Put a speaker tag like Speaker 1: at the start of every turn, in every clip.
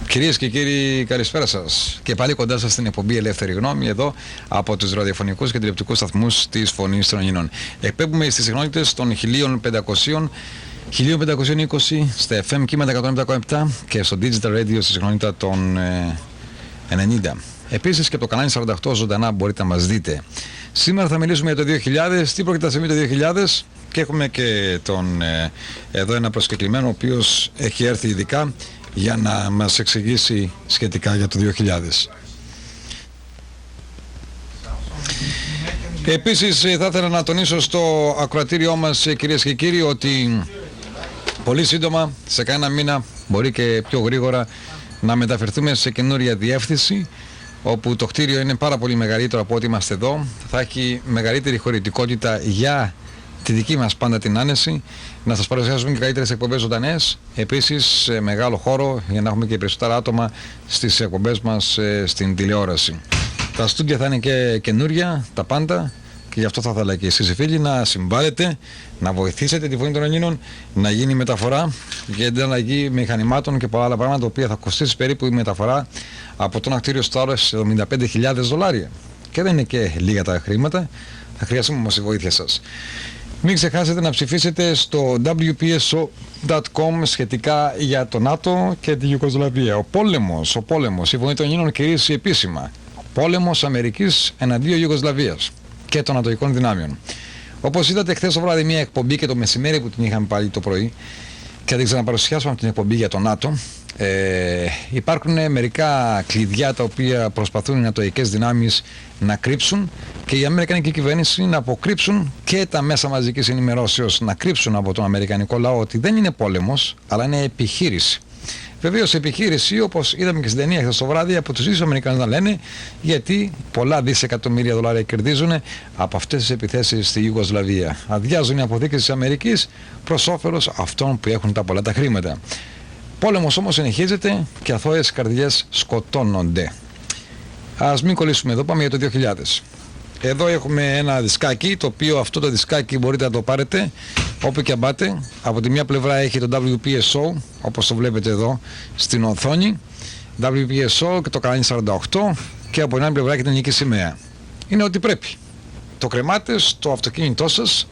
Speaker 1: Κυρίες και κύριοι, καλησπέρα σας. Και πάλι κοντά σας στην εκπομπή Ελεύθερη Γνώμη, εδώ από τους ραδιοφωνικούς και τηλεοπτικούς σταθμούς της Φωνής των Ελλήνων. Εκπέμπουμε στις συχνότητες των 1500, 1520 στα FM κύματα 107,7 και στο Digital Radio στη συχνότητα των 90. Επίσης και από το κανάλι 48 ζωντανά μπορείτε να μας δείτε. Σήμερα θα μιλήσουμε για το 2000, τι πρόκειται να συμβεί το 2000 και έχουμε και εδώ ένα προσκεκλημένο ο οποίος έχει έρθει ειδικά για να μας εξηγήσει σχετικά για το 2000. Επίσης θα ήθελα να τονίσω στο ακροατήριό μας, κυρίες και κύριοι, ότι πολύ σύντομα, σε κάνα μήνα, μπορεί και πιο γρήγορα, να μεταφερθούμε σε καινούρια διεύθυνση, όπου το κτίριο είναι πάρα πολύ μεγαλύτερο από ό,τι είμαστε εδώ. Θα έχει μεγαλύτερη χωρητικότητα για τη δική μας πάντα την άνεση, να σας παρουσιάσουμε και καλύτερες εκπομπές ζωντανές. Επίσης μεγάλο χώρο για να έχουμε και περισσότερα άτομα στις εκπομπές μας στην τηλεόραση. Τα στούντια θα είναι και καινούρια, τα πάντα, και γι' αυτό θα ήθελα και εσείς οι φίλοι να συμβάλλετε, να βοηθήσετε τη Φωνή των Ελλήνων, να γίνει μεταφορά για την αλλαγή μηχανημάτων και πολλά άλλα πράγματα, τα οποία θα κοστίσει περίπου η μεταφορά από το ένα κτίριο στο άλλο σε $75,000. Και δεν είναι και λίγα τα χρήματα, θα χρειαστούμε όμως η βοήθεια σας. Μην ξεχάσετε να ψηφίσετε στο wpso.com σχετικά για το ΝΑΤΟ και τη Ιουγκοσλαβία. Ο πόλεμος, η Φωνή των Ελλήνων κηρύσσει επίσημα. Πόλεμος Αμερικής εναντίον Ιουγκοσλαβίας και των νατοικών δυνάμεων. Όπως είδατε χθες το βράδυ μια εκπομπή και το μεσημέρι που την είχαμε πάλι το πρωί και θα την ξαναπαρουσιάσουμε από την εκπομπή για το ΝΑΤΟ. Υπάρχουν μερικά κλειδιά τα οποία προσπαθούν οι νατοικές δυνάμεις να κρύψουν και η αμερικανική κυβέρνηση να αποκρύψουν και τα μέσα μαζικής ενημερώσεως να κρύψουν από τον αμερικανικό λαό ότι δεν είναι πόλεμος αλλά είναι επιχείρηση. Βεβαίως επιχείρηση, όπως είδαμε και στην ταινία χθες το βράδυ, από τους ίδιους Αμερικανούς να λένε, γιατί πολλά δισεκατομμύρια δολάρια κερδίζουν από αυτές τις επιθέσεις στη Ιουγκοσλαβία. Αδειάζουν οι αποθήκες της Αμερικής προς όφελος αυτών που έχουν τα πολλά τα χρήματα. Πόλεμος όμως συνεχίζεται και αθώες καρδιές σκοτώνονται. Ας μην κολλήσουμε εδώ, πάμε για το 2000. Εδώ έχουμε ένα δισκάκι, το οποίο αυτό το δισκάκι μπορείτε να το πάρετε όπου και αν πάτε. Από τη μια πλευρά έχει το WPSO, όπως το βλέπετε εδώ στην οθόνη, WPSO και το κανάλι 48, και από την άλλη πλευρά έχει την ελληνική σημαία. Είναι ό,τι πρέπει. Το κρεμάτε στο αυτοκίνητό σας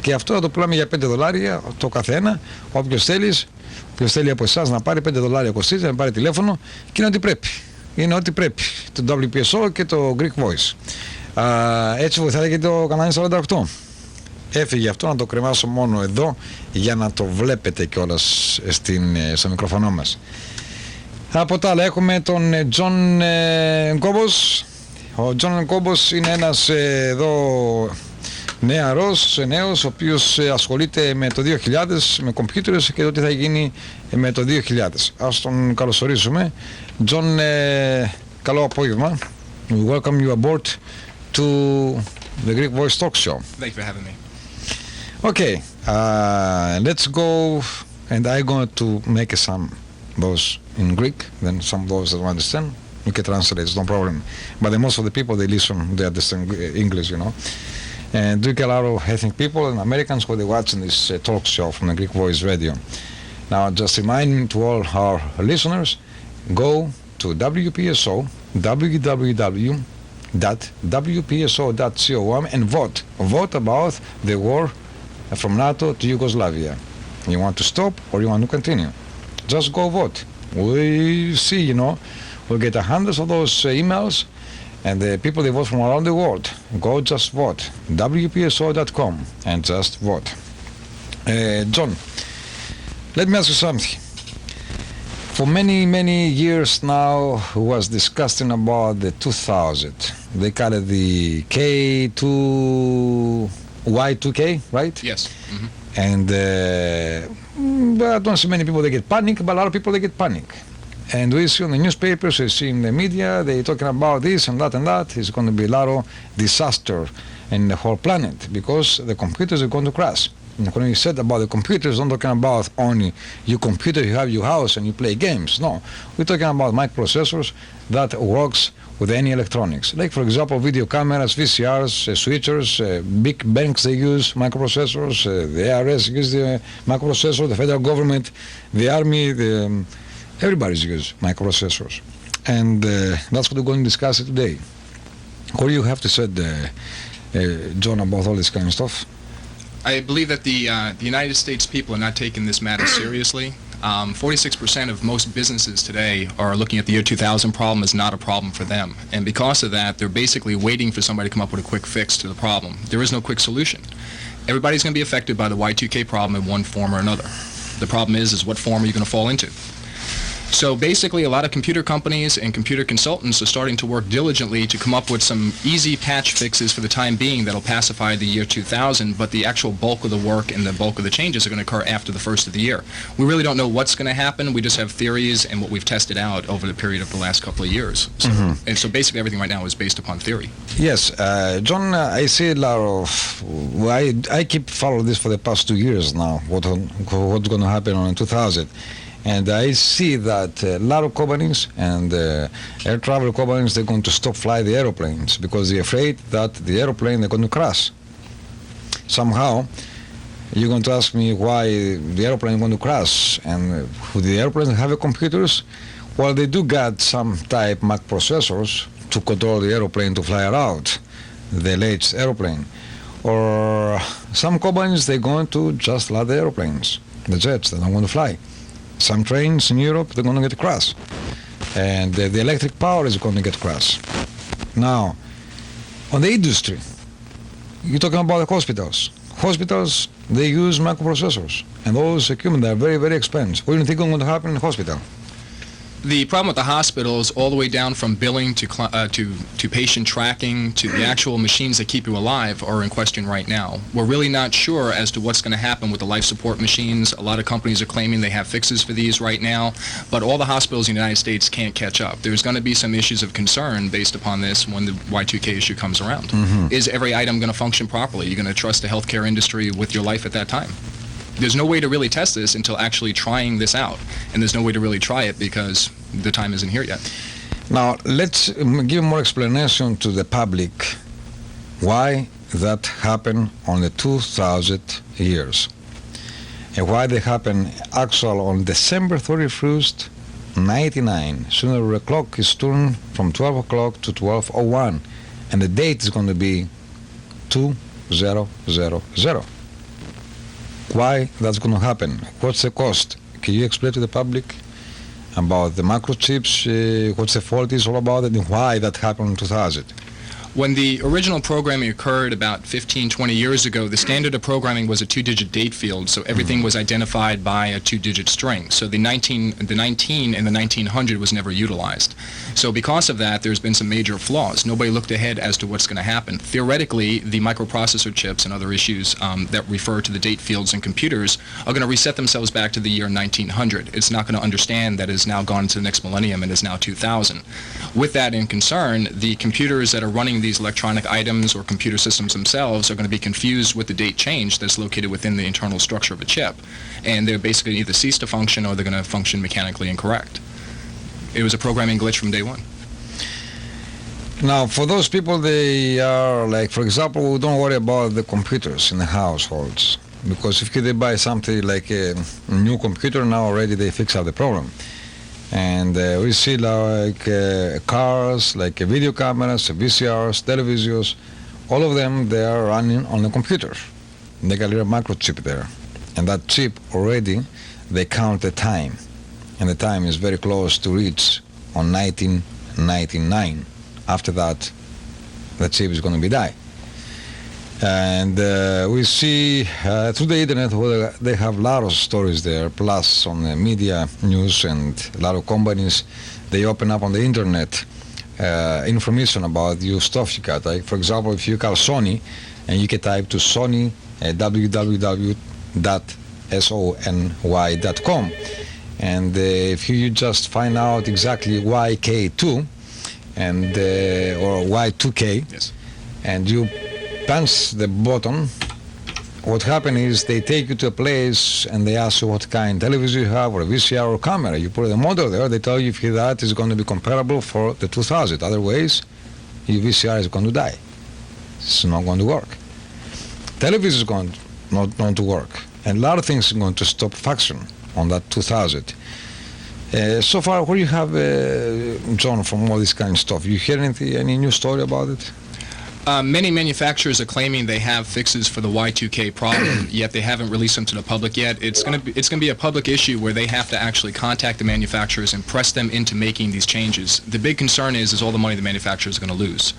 Speaker 1: και αυτό θα το πουλάμε για $5 το καθένα. Όποιος θέλει από εσάς να πάρει $5 κοστίζει, να πάρει τηλέφωνο, και είναι ό,τι πρέπει. Είναι ό,τι πρέπει. Το WPSO και το Greek Voice. Έτσι βοηθάει και το κανάλι 48. Έφυγε αυτό, να το κρεμάσω μόνο εδώ για να το βλέπετε κιόλας στο μικροφωνό μας. Από τα άλλα έχουμε τον John Κόμπος. Ο John Κόμπος είναι ένας εδώ νέος, ο οποίος ασχολείται με το 2000, με κομπιούτερες και το τι θα γίνει με το 2000. Ας τον καλωσορίσουμε. John, καλό απόγευμα. We welcome you aboard to the Greek Voice Talk Show.
Speaker 2: Thank you for having me.
Speaker 1: Okay, let's go, and I'm going to make some those in Greek, then some of those that don't understand, you can translate, it's no problem. But the most of the people, they listen, they understand English, you know. And we get a lot of ethnic people and Americans who they watching this talk show from the Greek Voice Radio. Now, just reminding to all our listeners, go to WPSO, www.wpso.com, and vote about the war from NATO to Yugoslavia. You want to stop or you want to continue? Just go vote. We see, you know, we'll get hundreds of those emails, and the people they vote from around the world. Go just vote. WPSO.com and just vote. John, let me ask you something. For many years now, was discussing about the 2000. They call it the Y2K, right?
Speaker 2: Yes. Mm-hmm.
Speaker 1: And I don't see many people that get panic, but a lot of people that get panic. And we see on the newspapers, we see in the media, they talking about this and that and that. It's going to be a lot of disaster in the whole planet because the computers are going to crash. And when you said about the computers, don't talking about only your computer, you have your house and you play games. No, we're talking about microprocessors that works with any electronics. Like for example, video cameras, VCRs, switchers, big banks they use microprocessors, the ARS use the microprocessor, the federal government, the army, Everybody's used microprocessors. And that's what we're going to discuss today. What do you have to say, John, about all this kind of stuff?
Speaker 2: I believe that the United States people are not taking this matter seriously. 46% of most businesses today are looking at the year 2000 problem as not a problem for them. And because of that, they're basically waiting for somebody to come up with a quick fix to the problem. There is no quick solution. Everybody's going to be affected by the Y2K problem in one form or another. The problem is what form are you going to fall into? So basically, a lot of computer companies and computer consultants are starting to work diligently to come up with some easy patch fixes for the time being that'll pacify the year 2000, but the actual bulk of the work and the bulk of the changes are going to occur after the first of the year. We really don't know what's going to happen. We just have theories and what we've tested out over the period of the last couple of years. So, and so basically everything right now is based upon theory.
Speaker 1: Yes, John, I see a lot of, I keep following this for the past 2 years now, what's going to happen on 2000. And I see that a lot of companies and air travel companies, they're going to stop flying the aeroplanes because they're afraid that the aeroplane they're going to crash. Somehow, you're going to ask me why the airplane is going to crash. And would the airplanes have computers? Well, they do got some type microprocessors to control the airplane to fly around, the latest airplane. Or some companies, they're going to just let the airplanes, the jets, they don't want to fly. Some trains in Europe, they're going to get crashed. And the electric power is going to get crashed. Now, on the industry, you're talking about the hospitals. Hospitals, they use microprocessors. And those equipment are very, very expensive. What do you think is going to happen in the hospital?
Speaker 2: The problem with the hospitals, all the way down from billing to patient tracking to the actual machines that keep you alive, are in question right now. We're really not sure as to what's going to happen with the life support machines. A lot of companies are claiming they have fixes for these right now, but all the hospitals in the United States can't catch up. There's going to be some issues of concern based upon this when the Y2K issue comes around. Is every item going to function properly? You're going to trust the healthcare industry with your life at that time? There's no way to really test this until actually trying this out. And there's no way to really try it because the time isn't here yet.
Speaker 1: Now, let's give more explanation to the public why that happened on the 2000 years. And why they happened actually on December 31st, 99. Sooner the clock is turned from 12 o'clock to 12:01. And the date is going to be 2000. Why that's going to happen? What's the cost? Can you explain to the public about the microchips, what's the fault is all about it, and why that happened in 2000?
Speaker 2: When the original programming occurred about 15, 20 years ago, the standard of programming was a 2-digit date field, so everything was identified by a 2-digit string. So the 19 and the 1900 was never utilized. So because of that, there's been some major flaws. Nobody looked ahead as to what's going to happen. Theoretically, the microprocessor chips and other issues that refer to the date fields in computers are going to reset themselves back to the year 1900. It's not going to understand that it's now gone to the next millennium and is now 2000. With that in concern, the computers that are running these electronic items or computer systems themselves are going to be confused with the date change that's located within the internal structure of a chip. And they're basically either cease to function or they're going to function mechanically incorrect. It was a programming glitch from day one.
Speaker 1: Now, for those people, they are like, for example, don't worry about the computers in the households. Because if they buy something like a new computer, now already they fix out the problem. And we see like cars, like video cameras, VCRs, televisions, all of them, they are running on a computer. They got a little microchip there. And that chip already, they count the time. And the time is very close to reach on 1999. After that, the chip is going to be die. And we see through the internet where they have a lot of stories there, plus on the media news and a lot of companies, they open up on the internet information about you stuff you got. Like, for example, if you call Sony and you can type to Sony www.sony.com, and if you just find out exactly YK2 and or Y2K,
Speaker 2: yes,
Speaker 1: and you punch the button, what happens is they take you to a place and they ask you what kind of television you have, or a VCR or camera. You put the model there, they tell you if that is going to be comparable for the 2000. Otherwise, your VCR is going to die. It's not going to work. Television is going not to work. And a lot of things are going to stop function on that 2000. So far, what do you have, John, from all this kind of stuff? You hear any new story about it?
Speaker 2: Many manufacturers are claiming they have fixes for the Y2K problem, yet they haven't released them to the public yet. It's going to be a public issue where they have to actually contact the manufacturers and press them into making these changes. The big concern is all the money the manufacturers are going to lose.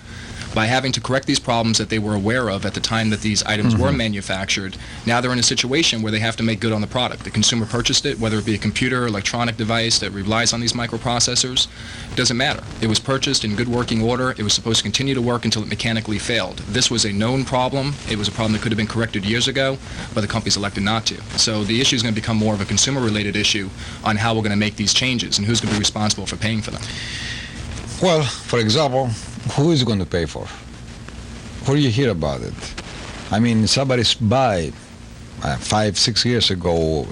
Speaker 2: By having to correct these problems that they were aware of at the time that these items were manufactured, now they're in a situation where they have to make good on the product. The consumer purchased it, whether it be a computer, electronic device that relies on these microprocessors, it doesn't matter. It was purchased in good working order. It was supposed to continue to work until it mechanically failed. This was a known problem. It was a problem that could have been corrected years ago, but the companies elected not to. So the issue is going to become more of a consumer-related issue on how we're going to make these changes and who's going to be responsible for paying for them.
Speaker 1: Well, for example, who is going to pay for? What do you hear about it? I mean, somebody buy 5-6 years ago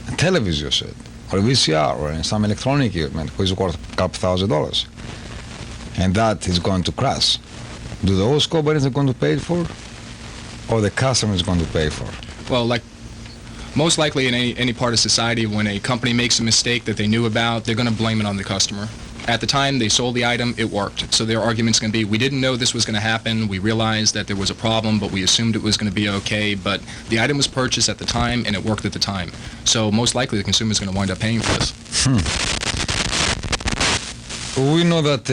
Speaker 1: a television set or a VCR or some electronic equipment which is worth a couple $1,000, and that is going to crash. Do those companies are going to pay for, or the customer is going to pay for?
Speaker 2: Well, like most likely in any part of society, when a company makes a mistake that they knew about, they're going to blame it on the customer. At the time they sold the item, it worked. So their argument's going to be, we didn't know this was going to happen. We realized that there was a problem, but we assumed it was going to be okay. But the item was purchased at the time, and it worked at the time. So most likely the consumer's going to wind up paying for this.
Speaker 1: We know that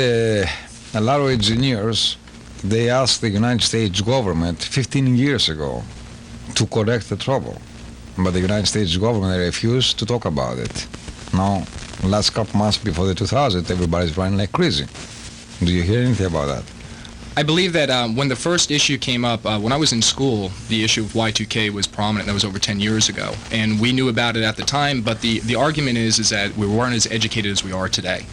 Speaker 1: a lot of engineers, they asked the United States government 15 years ago to correct the trouble. But the United States government refused to talk about it. Now, last couple months before the 2000, everybody's running like crazy. Do you hear anything about that?
Speaker 2: I believe that when the first issue came up, when I was in school, the issue of Y2K was prominent. That was over 10 years ago. And we knew about it at the time, but the argument is that we weren't as educated as we are today.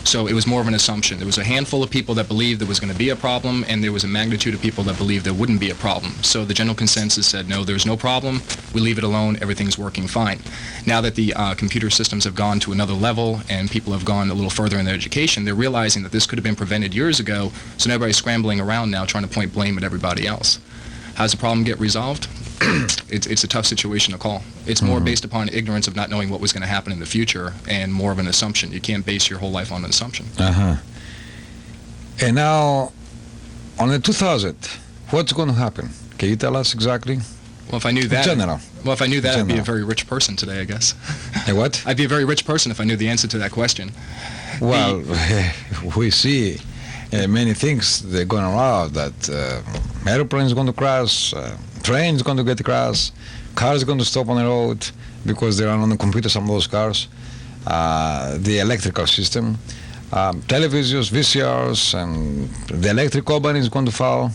Speaker 2: So it was more of an assumption. There was a handful of people that believed there was going to be a problem, and there was a magnitude of people that believed there wouldn't be a problem. So the general consensus said, no, there's no problem. We leave it alone. Everything's working fine. Now that the computer systems have gone to another level and people have gone a little further in their education, they're realizing that this could have been prevented years ago, so everybody's scrambling around now trying to point blame at everybody else. How does the problem get resolved? It's a tough situation to call. It's more based upon ignorance of not knowing what was going to happen in the future and more of an assumption. You can't base your whole life on an assumption.
Speaker 1: And now, on the 2000, what's going to happen? Can you tell us exactly?
Speaker 2: Well, if I knew that,
Speaker 1: General.
Speaker 2: Well, if I knew that, I'd be a very rich person today, I guess.
Speaker 1: A what?
Speaker 2: I'd be a very rich person if I knew the answer to that question.
Speaker 1: Well, we see many things they're going around, that airplanes going to crash, trains going to get crashed, cars going to stop on the road because they run on the computer, some of those cars, the electrical system, televisions, VCRs, and the electric company is going to fall.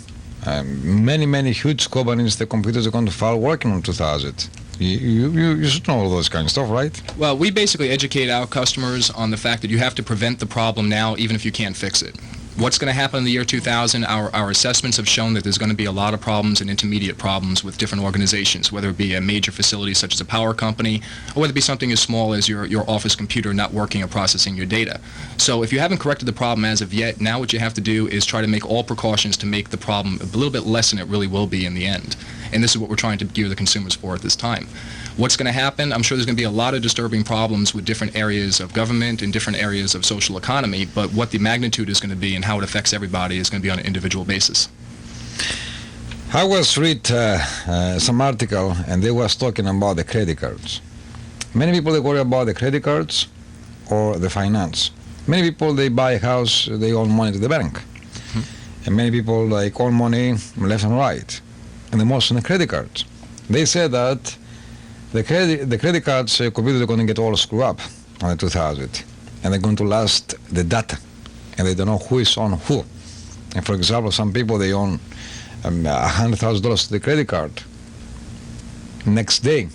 Speaker 1: Many huge companies, the computers are going to fall working on 2000. You should know all those kind of stuff, right?
Speaker 2: Well, we basically educate our customers on the fact that you have to prevent the problem now, even if you can't fix it. What's going to happen in the year 2000, our assessments have shown that there's going to be a lot of problems and intermediate problems with different organizations, whether it be a major facility such as a power company, or whether it be something as small as your office computer not working or processing your data. So if you haven't corrected the problem as of yet, now what you have to do is try to make all precautions to make the problem a little bit less than it really will be in the end. And this is what we're trying to gear the consumers for at this time. What's going to happen? I'm sure there's going to be a lot of disturbing problems with different areas of government and different areas of social economy, but what the magnitude is going to be and how it affects everybody is going to be on an individual basis.
Speaker 1: I was read some article, and they was talking about the credit cards. Many people, they worry about the credit cards or the finance. Many people, they buy a house, they owe money to the bank. And many people, like, owe money left and right, and the most on the credit cards. They said that the credit cards, computers are going to get all screwed up on the 2000, and they're going to last the data, and they don't know who is on who. And for example, some people, they own $100,000 to the credit card. Next day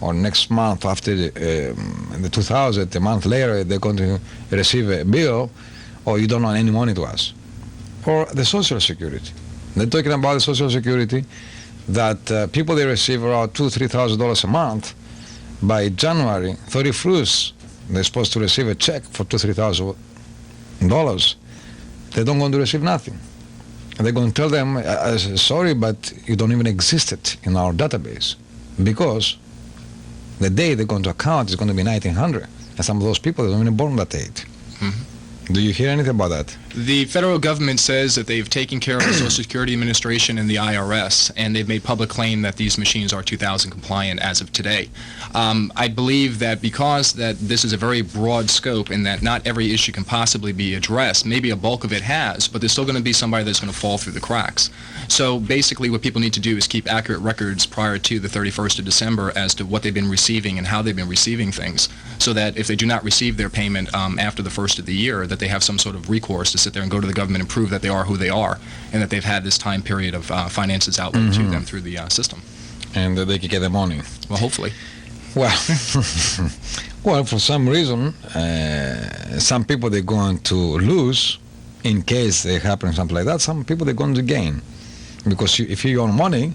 Speaker 1: or next month after the 2000, a month later, they're going to receive a bill, or you don't owe any money to us. Or the Social Security. They're talking about the Social Security, that people, they receive around $2,000-3,000 a month. By January 31st, they're supposed to receive a check for $2,000-3,000. They don't want to receive nothing. And they're going to tell them, sorry, but you don't even exist in our database, because the day they're going to account is going to be 1900. And some of those people, they don't even born that age.
Speaker 2: Mhm.
Speaker 1: Do you hear anything about that?
Speaker 2: The federal government says that they've taken care of the Social Security Administration and the IRS, and they've made public claim that these machines are 2000 compliant as of today. I believe that because that this is a very broad scope and that not every issue can possibly be addressed, maybe a bulk of it has, but there's still going to be somebody that's going to fall through the cracks. So basically what people need to do is keep accurate records prior to the 31st of December as to what they've been receiving and how they've been receiving things, so that if they do not receive their payment after the first of the year, that they have some sort of recourse to sit there and go to the government and prove that they are who they are and that they've had this time period of finances outlaid to them through the system.
Speaker 1: And they can get the money.
Speaker 2: Well, hopefully.
Speaker 1: Well, well, for some reason, some people they're going to lose in case they happen something like that. Some people they're going to gain, because if you own money,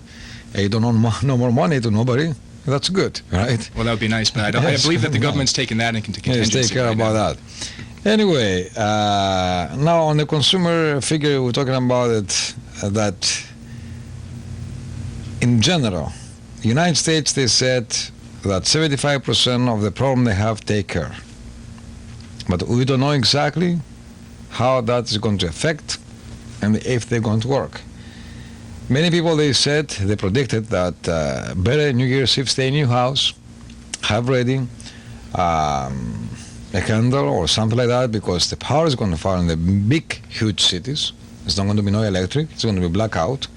Speaker 1: and you don't own no more money to nobody. That's good, right?
Speaker 2: Well, that would be nice, but I believe that the government's taken that into contingency.
Speaker 1: Yes, take care about that. Anyway, now on the consumer figure, we're talking about it, that in general, United States, they said that 75% of the problem they have take care. But we don't know exactly how that is going to affect and if they're going to work. Many people, they said, they predicted that better New Year's Eve stay in your house, have ready a candle or something like that, because the power is going to fall in the big, huge cities. It's not going to be no electric, it's going to be blackout.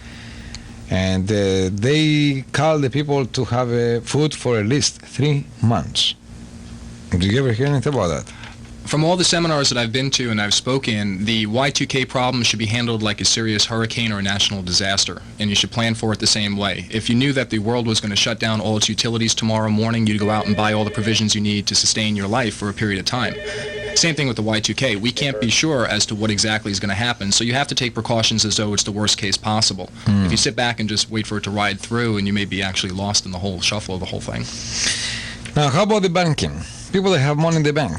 Speaker 1: And they call the people to have food for at least 3 months. Did you ever hear anything about that?
Speaker 2: From all the seminars that I've been to and I've spoken, the Y2K problem should be handled like a serious hurricane or a national disaster, and you should plan for it the same way. If you knew that the world was going to shut down all its utilities tomorrow morning, you'd go out and buy all the provisions you need to sustain your life for a period of time. Same thing with the Y2K. We can't be sure as to what exactly is going to happen, so you have to take precautions as though it's the worst case possible. If you sit back and just wait for it to ride through, and you may be actually lost in the whole shuffle of the whole thing.
Speaker 1: Now, how about the banking? People that have money in the bank.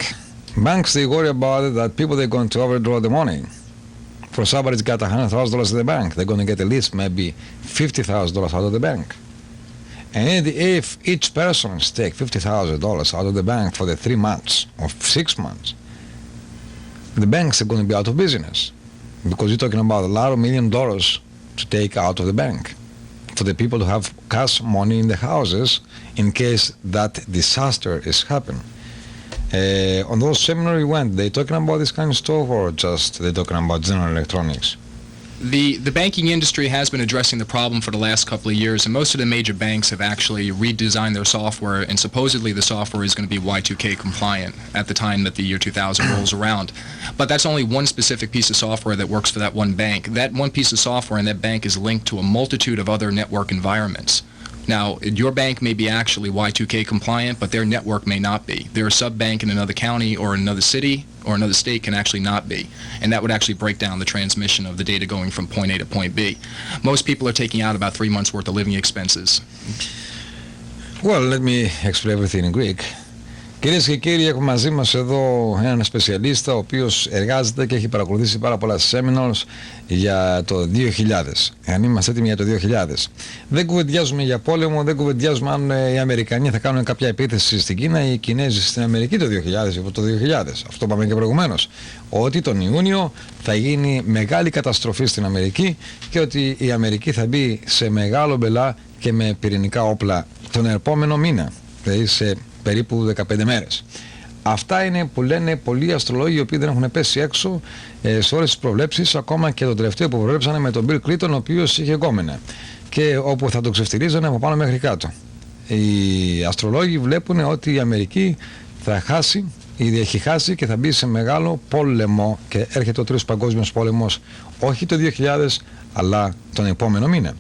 Speaker 1: Banks, they worry about it, that people, they're going to overdraw the money. For somebody's got $100,000 in the bank, they're going to get at least maybe $50,000 out of the bank. And if each person takes $50,000 out of the bank for the 3 months or 6 months, the banks are going to be out of business, because you're talking about a lot of $1 million to take out of the bank for the people to have cash money in the houses in case that disaster is happening. On those seminars you went, they talking about this kind of stuff, or just they talking about general electronics?
Speaker 2: The banking industry has been addressing the problem for the last couple of years, and most of the major banks have actually redesigned their software, and supposedly the software is going to be Y2K compliant at the time that the year 2000 rolls around. But that's only one specific piece of software that works for that one bank. That one piece of software in that bank is linked to a multitude of other network environments. Now, your bank may be actually Y2K compliant, but their network may not be. Their sub-bank in another county or another city or another state can actually not be. And that would actually break down the transmission of the data going from point A to point B. Most people are taking out about 3 months' worth of living expenses.
Speaker 1: Well, let me explain everything in Greek. Κυρίες και κύριοι, έχουμε μαζί μας εδώ έναν σπεσιαλίστα ο οποίος εργάζεται και έχει παρακολουθήσει πάρα πολλά seminars για το 2000. Αν είμαστε έτοιμοι για το 2000. Δεν κουβεντιάζουμε για πόλεμο, δεν κουβεντιάζουμε αν οι Αμερικανοί θα κάνουν κάποια επίθεση στην Κίνα ή οι Κινέζοι στην Αμερική το 2000 ή το 2000. Αυτό είπαμε και προηγουμένως. Ότι τον Ιούνιο θα γίνει μεγάλη καταστροφή στην Αμερική και ότι η Αμερική θα μπει σε μεγάλο μπελά και με πυρηνικά όπλα τον επόμενο μήνα. Δηλαδή σε περίπου 15 μέρες. Αυτά είναι που λένε πολλοί αστρολόγοι οι οποίοι δεν έχουν πέσει έξω σε όλες τις προβλέψεις, ακόμα και το τελευταίο που προβλέψανε με τον Bill Clinton, ο οποίος είχε γκόμενα και όπου θα το ξεφτιλίζανε από πάνω μέχρι κάτω. Οι αστρολόγοι βλέπουν ότι η Αμερική θα χάσει, ήδη έχει χάσει και θα μπει σε μεγάλο πόλεμο και έρχεται ο τρίτος παγκόσμιος πόλεμος όχι το 2000 αλλά τον επόμενο μήνα.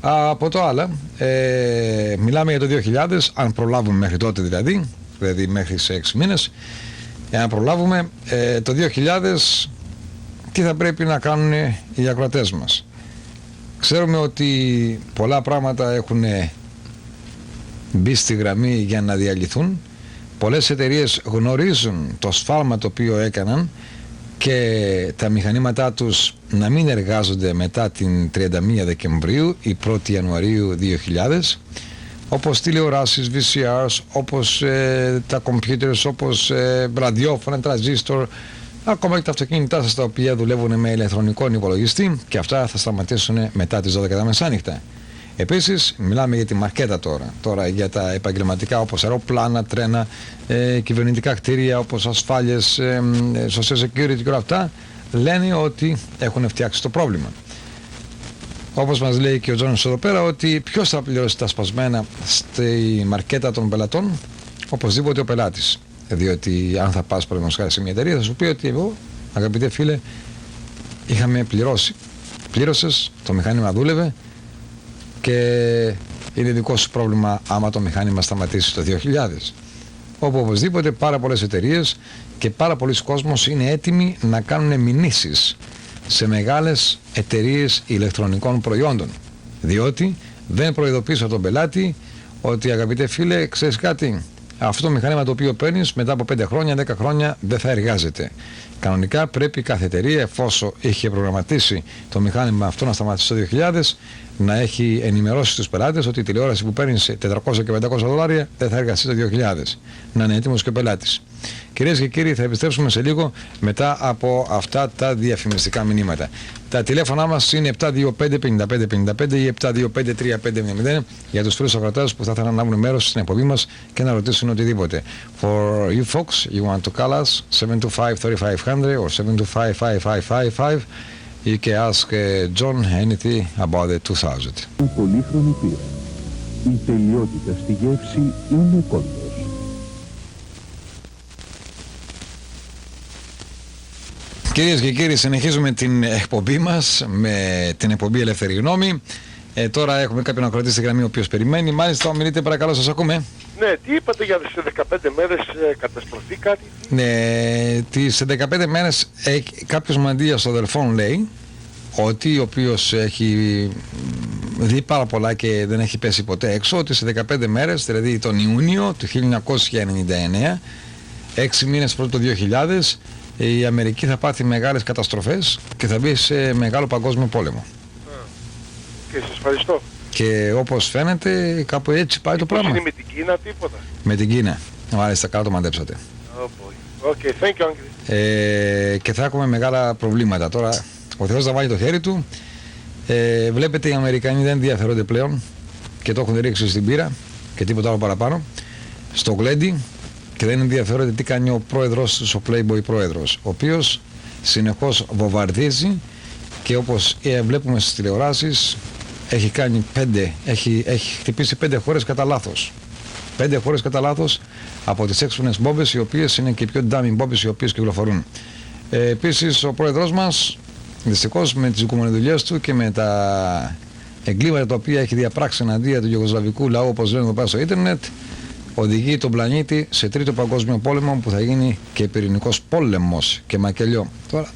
Speaker 1: Από το άλλο, μιλάμε για το 2000, αν προλάβουμε μέχρι τότε δηλαδή μέχρι σε 6 μήνες, αν προλάβουμε το 2000, τι θα πρέπει να κάνουν οι ακροατές μας. Ξέρουμε ότι πολλά πράγματα έχουν μπει στη γραμμή για να διαλυθούν. Πολλές εταιρείες γνωρίζουν το σφάλμα το οποίο έκαναν και τα μηχανήματά τους να μην εργάζονται μετά την 31 Δεκεμβρίου ή 1η Ιανουαρίου 2000. όπως τηλεοράσεις, VCRs, όπως τα computers, όπως ραδιόφωνα, τραζίστορ, ακόμα και τα αυτοκίνητά σας τα οποία δουλεύουν με ηλεκτρονικό υπολογιστή, και αυτά θα σταματήσουν μετά τις 12 τα μεσάνυχτα. Επίσης, μιλάμε για τη μαρκέτα τώρα για τα επαγγελματικά, όπως αεροπλάνα, τρένα, κυβερνητικά κτίρια, όπως ασφάλειες, social security και όλα αυτά, λένε ότι έχουν φτιάξει το πρόβλημα. Όπως μας λέει και ο Τζόνις εδώ πέρα, ότι ποιος θα πληρώσει τα σπασμένα στη μαρκέτα των πελατών? Οπωσδήποτε ο πελάτης. Διότι αν θα πας παραδείγματος χάρη σε μια εταιρεία, θα σου πει ότι εγώ, αγαπητέ φίλε, είχαμε πληρώσει. Πλήρωσες, το μηχάνημα δούλευε και είναι δικό σου πρόβλημα άμα το μηχάνημα σταματήσει το 2000. Όπου οπωσδήποτε πάρα πολλές εταιρείες και πάρα πολλοί κόσμος είναι έτοιμοι να κάνουν μηνύσεις σε μεγάλες εταιρείες ηλεκτρονικών προϊόντων. Διότι δεν προειδοποιήσω τον πελάτη ότι, αγαπητέ φίλε, ξέρεις κάτι, αυτό το μηχάνημα το οποίο παίρνεις μετά από 5 χρόνια, 10 χρόνια δεν θα εργάζεται. Κανονικά πρέπει κάθε εταιρεία, εφόσον είχε προγραμματίσει το μηχάνημα αυτό να σταματήσει το 2000, να έχει ενημερώσει τους πελάτες ότι η τηλεόραση που παίρνει 400 και 500 δολάρια δεν θα εργαστεί το 2000. Να είναι έτοιμος και ο πελάτης. Κυρίες και κύριοι, θα επιστρέψουμε σε λίγο μετά από αυτά τα διαφημιστικά μηνύματα. Τα τηλέφωνά μας είναι 725-5555 ή 725-3500 για τους φίλους ακροατές που θα ήθελαν να λάβουν μέρος στην εκπομπή μας και να ρωτήσουν οτιδήποτε. For you folks, you want to call us 725-3500 or 725-5555. You can ask John anything about the 2000.
Speaker 3: Πολύχρονη πείρα. Η τελειότητα στη γεύση είναι κόντος.
Speaker 1: Κυρίες και κύριοι, συνεχίζουμε την εκπομπή μας με την εκπομπή Ελευθερη Γνώμη. Τώρα έχουμε κάποιον ακροατή στη γραμμή ο οποίος περιμένει. Μάλιστα, ομιλείτε, παρακαλώ, σας ακούμε.
Speaker 4: Ναι, τι είπατε για τις 15 μέρες καταστροφή κάτι?
Speaker 1: Ναι, τις 15 μέρες κάποιος μαντίας στο Δελφόν λέει ότι, ο οποίος έχει δει πάρα πολλά και δεν έχει πέσει ποτέ έξω, ότι σε 15 μέρες, δηλαδή τον Ιούνιο του 1999, 6 μήνες πρώτο το 2000, η Αμερική θα πάθει μεγάλες καταστροφές και θα μπει σε μεγάλο παγκόσμιο πόλεμο.
Speaker 4: Και σας ευχαριστώ.
Speaker 1: Και όπως φαίνεται κάπου έτσι πάει το πράγμα.
Speaker 4: Είναι με την Κίνα τίποτα?
Speaker 1: Με την Κίνα. Μάλιστα, καλά το μαντέψατε.
Speaker 4: Okay, thank you, Uncle.
Speaker 1: Και θα έχουμε μεγάλα προβλήματα. Τώρα ο Θεός θα βάλει το χέρι του. Βλέπετε, οι Αμερικανοί δεν ενδιαφέρονται πλέον και το έχουν ρίξει στην πύρα και τίποτα άλλο παραπάνω, στο γλέντι, και δεν ενδιαφέρονται τι κάνει ο πρόεδρος τους, ο Playboy πρόεδρος, ο οποίος συνεχώς βομβαρδίζει και όπως βλέπουμε στις τηλεοράσεις έχει κάνει έχει χτυπήσει 5 χώρες κατά λάθος. 5 χώρες κατά λάθος από τις έξυπνες μπόμπες, οι οποίες είναι και οι πιο ντάμι μπόμπες οι οποίες κυκλοφορούν. Επίσης ο πρόεδρος μας, δυστυχώς, με τις οικονομικές του και με τα εγκλήματα τα οποία έχει διαπράξει εναντίον του γιουγκοσλαβικού λαού, όπως λένε εδώ πέρα στο ίντερνετ, οδηγεί τον πλανήτη σε τρίτο παγκόσμιο πόλεμο που θα γίνει και πυρηνικός πόλεμος και μακελιό. Τώρα,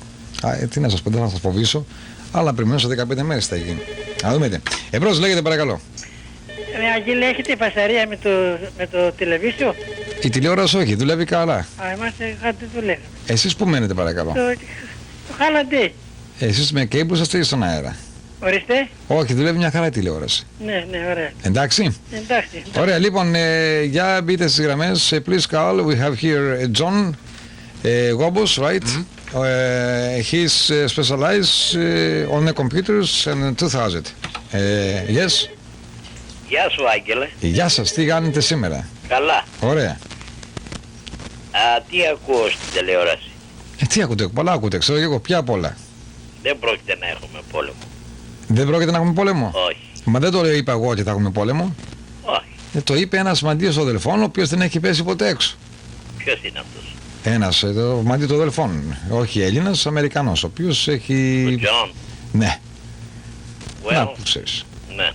Speaker 1: τι να σας πω, δεν θα σας φοβήσω, αλλά περιμένω σε 15 μέρες θα γίνει. Να δούμε. Εμπρός, λέγεται, παρακαλώ.
Speaker 5: Αγγέλη, έχετε φασαρία με το τηλεβίσιο?
Speaker 1: Η τηλεόραση όχι, δουλεύει καλά.
Speaker 5: Εμάς κάτι δουλεύει.
Speaker 1: Εσείς που μένετε, παρακαλώ?
Speaker 5: Το χάλαντι.
Speaker 1: Εσείς με κέιμπλ είσαστε ή στον αέρα?
Speaker 5: Ορίστε.
Speaker 1: Όχι, δουλεύει μια χαρά η τηλεόραση.
Speaker 5: Ναι, ωραία.
Speaker 1: Εντάξει.
Speaker 5: Εντάξει.
Speaker 1: Ωραία, λοιπόν, για μπείτε στις γραμμές. Please call, we have here John Gobos, right? He's specialized on the computers and 2000. Yes?
Speaker 6: Γεια σου, Άγγελε.
Speaker 1: Γεια σας, τι κάνετε σήμερα?
Speaker 6: Καλά.
Speaker 1: Ωραία.
Speaker 6: Τι ακούω στην τηλεόραση?
Speaker 1: Τι ακούτε, πολλά ακούτε, ξέρω εγώ, ποια απ' όλα?
Speaker 6: Δεν πρόκειται να έχουμε πόλεμο.
Speaker 1: Δεν πρόκειται να έχουμε πόλεμο?
Speaker 6: Όχι.
Speaker 1: Μα δεν το είπα εγώ ότι θα έχουμε πόλεμο.
Speaker 6: Όχι.
Speaker 1: Το είπε ένας μαντίος των Δελφών, ο οποίος δεν έχει πέσει ποτέ έξω.
Speaker 6: Ποιος είναι αυτός?
Speaker 1: Ένας, το μαντί των Δελφών. Όχι Έλληνας, Αμερικανός, ο οποίος έχει...
Speaker 6: Ο Τζον.
Speaker 1: Ναι.
Speaker 6: Well,
Speaker 1: Να που ξέρεις.
Speaker 6: ναι.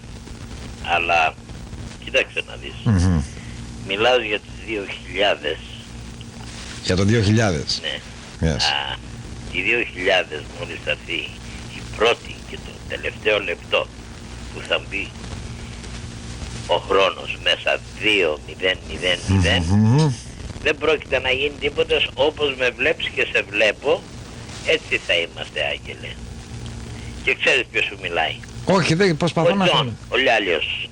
Speaker 6: Αλλά, κοίταξε να δεις. Μιλάς για τις 2000.
Speaker 1: Για το 2000.
Speaker 6: Ναι.
Speaker 1: Yes.
Speaker 6: Οι 2000 μόλις θα έρθει η πρώτη και το τελευταίο λεπτό που θα μπει ο χρόνος μέσα 2-0-0-0, δεν πρόκειται να γίνει τίποτα. Όπως με βλέπεις και σε βλέπω, έτσι θα είμαστε, Άγγελε. Και ξέρεις ποιος σου μιλάει?
Speaker 1: Όχι, δεν προσπαθώ
Speaker 6: ο
Speaker 1: να
Speaker 6: Τζον, ο Λιάλιος.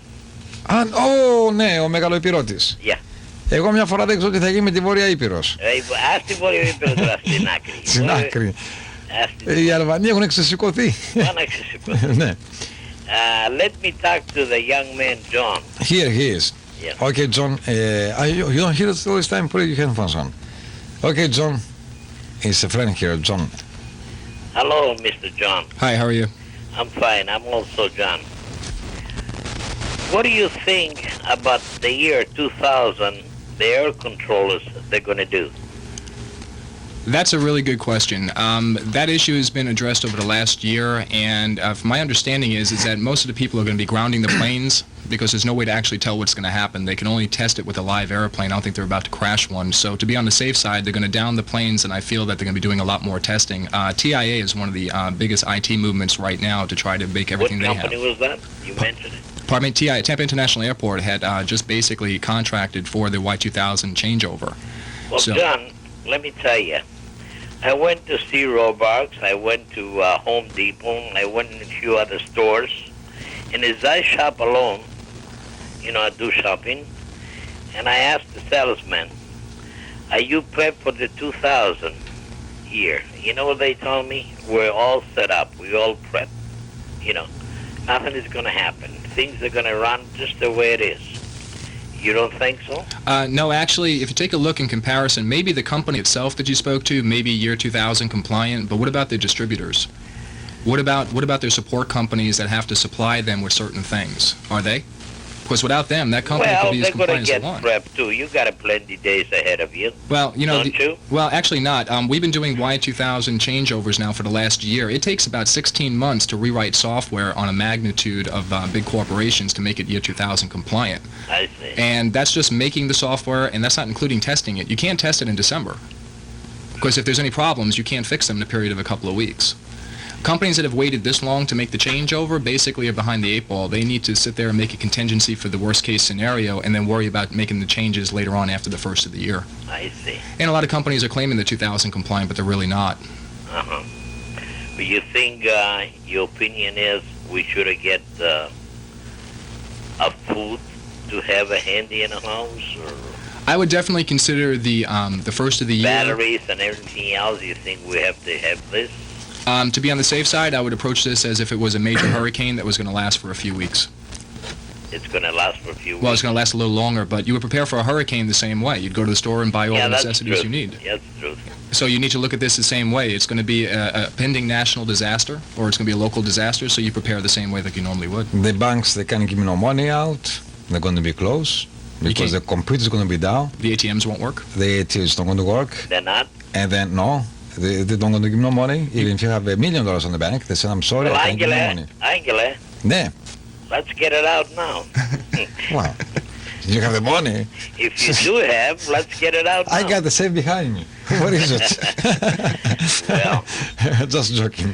Speaker 1: Ναι, ο Μεγαλοϊπειρωτής.
Speaker 6: Yeah.
Speaker 1: Εγώ μια φορά δεν ξέρω τι θα γίνει με τη Βόρεια Ήπειρος.
Speaker 6: Ας τη Βόρεια Ήπειρο τώρα στην άκρη.
Speaker 1: Στην άκρη. Οι Αλβανοί έχουν εξεσηκωθεί.
Speaker 6: Πάνε να ξεσηκωθεί.
Speaker 1: Ναι.
Speaker 6: Let me talk to the young man, John.
Speaker 1: Here he is.
Speaker 6: Yeah.
Speaker 1: Okay, John. You don't hear it all this time? Put your headphones on. Okay, John. He's a friend here, John.
Speaker 6: Hello, Mr. John.
Speaker 2: Hi, how are you?
Speaker 6: I'm fine. I'm also John. What do you think about the year 2000, the air controllers they're going to do?
Speaker 2: That's a really good question. That issue has been addressed over the last year, and from my understanding is that most of the people are going to be grounding the planes because there's no way to actually tell what's going to happen. They can only test it with a live airplane. I don't think they're about to crash one. So to be on the safe side, they're going to down the planes, and I feel that they're going to be doing a lot more testing. TIA is one of the biggest IT movements right now to try to make everything they have.
Speaker 6: What company was that? You mentioned it.
Speaker 2: Pardon me, TIA, Tampa International Airport, had just basically contracted for the Y2000 changeover.
Speaker 6: Well,
Speaker 2: So-
Speaker 6: John, let me tell you. I went to see Roebuck, I went to Home Depot, I went in a few other stores, and as I shop alone, I do shopping, and I asked the salesman, are you prepped for the 2000 year? You know what they told me? We're all set up, we all prepped. Nothing is going to happen. Things are going to run just the way it is. You don't think so?
Speaker 2: No, actually, if you take a look in comparison, maybe the company itself that you spoke to, maybe year 2000 compliant, but what about the distributors? What about their support companies that have to supply them with certain things? Are they? Because without them, that company
Speaker 6: Well,
Speaker 2: could be as
Speaker 6: they're going
Speaker 2: compliant
Speaker 6: to
Speaker 2: as
Speaker 6: get
Speaker 2: they want.
Speaker 6: prepped too. You got a plenty days ahead of you.
Speaker 2: Well,
Speaker 6: Don't you?
Speaker 2: Well, actually not. We've been doing Y2000 changeovers now for the last year. It takes about 16 months to rewrite software on a magnitude of big corporations to make it year 2000 compliant.
Speaker 6: I see.
Speaker 2: And that's just making the software, and that's not including testing it. You can't test it in December. Because if there's any problems, you can't fix them in a period of a couple of weeks. Companies that have waited this long to make the changeover basically are behind the 8 ball. They need to sit there and make a contingency for the worst case scenario and then worry about making the changes later on after the first of the year.
Speaker 6: I see.
Speaker 2: And a lot of companies are claiming they're 2000 compliant, but they're really not.
Speaker 6: Uh-huh. But you think your opinion is we should get a food to have a handy in a house, or
Speaker 2: I would definitely consider the first of the year.
Speaker 6: batteries and everything else? You think we have to have this?
Speaker 2: To be on the safe side, I would approach this as if it was a major hurricane that was going to last for a few weeks.
Speaker 6: It's going to last for a few weeks.
Speaker 2: Well, it's going to last a little longer, but you would prepare for a hurricane the same way. You'd go to the store and buy all the
Speaker 6: that's
Speaker 2: necessities
Speaker 6: true.
Speaker 2: you need.
Speaker 6: Yeah, that's true.
Speaker 2: So you need to look at this the same way. It's going to be a pending national disaster, or it's going to be a local disaster, so you prepare the same way like you normally would.
Speaker 1: The banks, they can't give no money out. They're going to be closed because the computer is going to be down.
Speaker 2: The ATMs won't work.
Speaker 1: The ATM is not going to work.
Speaker 6: They're not?
Speaker 1: And then, no, they don't going to give no money. Even if you have $1 million on the bank, they say, I'm sorry,
Speaker 6: Well,
Speaker 1: I can't give no money.
Speaker 6: Angela,
Speaker 1: Ναι.
Speaker 6: let's get it out now.
Speaker 1: Well, you have the money.
Speaker 6: If you do have, let's get it out now.
Speaker 1: I got the safe behind me. What is it?
Speaker 6: Well.
Speaker 1: Just joking.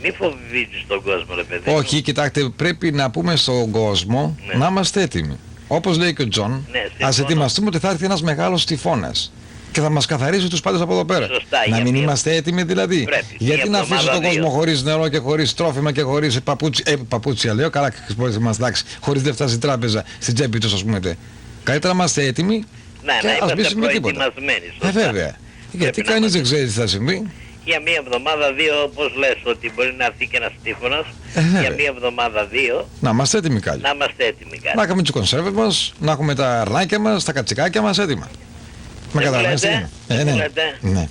Speaker 6: Μη φοβίζεις τον κόσμο, ρε παιδί.
Speaker 1: Όχι, κοιτάξτε, πρέπει να πούμε στον κόσμο να είμαστε έτοιμοι. Όπως λέει και ο Τζον, ας ετοιμαστούμε ότι θα έρθει ένας μεγάλος τυφώνας και θα μας καθαρίσει τους πάντες από εδώ πέρα.
Speaker 6: Σωστά,
Speaker 1: να μην είμαστε έτοιμοι δηλαδή.
Speaker 6: Πρέπει.
Speaker 1: Γιατί να αφήσει τον κόσμο χωρίς νερό και χωρίς τρόφιμα και χωρίς παπούτσια, λέω, καλά, εντάξει, χωρίς δεν φτάσει η τράπεζα στην τσέπη τους, ας πούμε. Καλύτερα να είμαστε έτοιμοι και ας μπει με τίποτα. Βέβαια. Γιατί κανείς δεν ξέρει τι θα συμβεί.
Speaker 6: Για μία εβδομάδα, δύο, όπως λες, ότι μπορεί να έρθει και ένας τύφωνας, για μία εβδομάδα, δύο,
Speaker 1: να είμαστε έτοιμοι κάλλη.
Speaker 6: να είμαστε έτοιμοι κάλλη.
Speaker 1: Να έχουμε τις κονσέρβες μας, να έχουμε τα αρνάκια μας, τα κατσικάκια μας έτοιμα. Με καταλαβαίνετε. Ναι.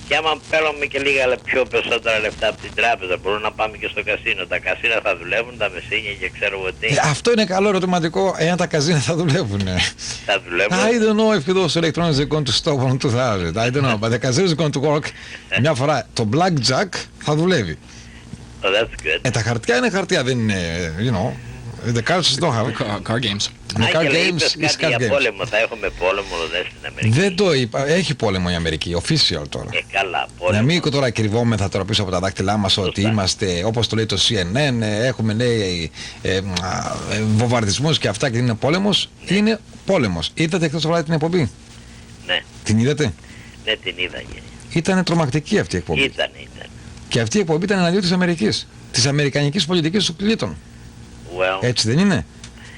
Speaker 6: Και άμα παίρνουμε και λίγα πιο περισσότερα λεφτά από την τράπεζα, μπορούμε να πάμε και στο κασίνο. Τα κασίνα θα δουλεύουν, τα μεσίνια και ξέρω εγώ τι.
Speaker 1: Αυτό είναι καλό ερωτηματικό, εάν τα καζίνα θα δουλεύουν.
Speaker 6: Θα δουλεύουν.
Speaker 1: I don't know if those electronics are going to stop on 2000. I don't know, but the casinos are going to work. Μια φορά το blackjack θα δουλεύει.
Speaker 6: Oh, that's good.
Speaker 1: Τα χαρτιά είναι χαρτιά, δεν είναι, you know. The cards don't have it.
Speaker 2: Card games.
Speaker 1: The card
Speaker 6: Άγγελε,
Speaker 1: games
Speaker 6: είπες
Speaker 1: is
Speaker 6: κάτι
Speaker 1: card
Speaker 6: για
Speaker 1: games.
Speaker 6: πόλεμο, θα έχουμε πόλεμο δε στην Αμερική.
Speaker 1: Δεν το είπα, έχει πόλεμο η Αμερική, official τώρα.
Speaker 6: Καλά, πόλεμο.
Speaker 1: Να μην τώρα κρυβόμεθα τώρα πίσω από τα δάχτυλά μας ότι είμαστε, όπως το λέει το CNN, έχουμε λέει βομβαρδισμούς και αυτά και είναι πόλεμος.
Speaker 6: Ναι.
Speaker 1: Είναι πόλεμος. Είδατε εκτός βράδυ την εκπομπή?
Speaker 6: Ναι,
Speaker 1: Την είδατε?
Speaker 6: ναι, την είδα.
Speaker 1: Ήταν τρομακτική αυτή η εκπομπή.
Speaker 6: Ήταν.
Speaker 1: Και αυτή η εκπομπή ήταν εναντίον της Αμερικής. Της αμερικανικής πολιτικής του πλήτων.
Speaker 6: Well,
Speaker 1: Έτσι δεν είναι?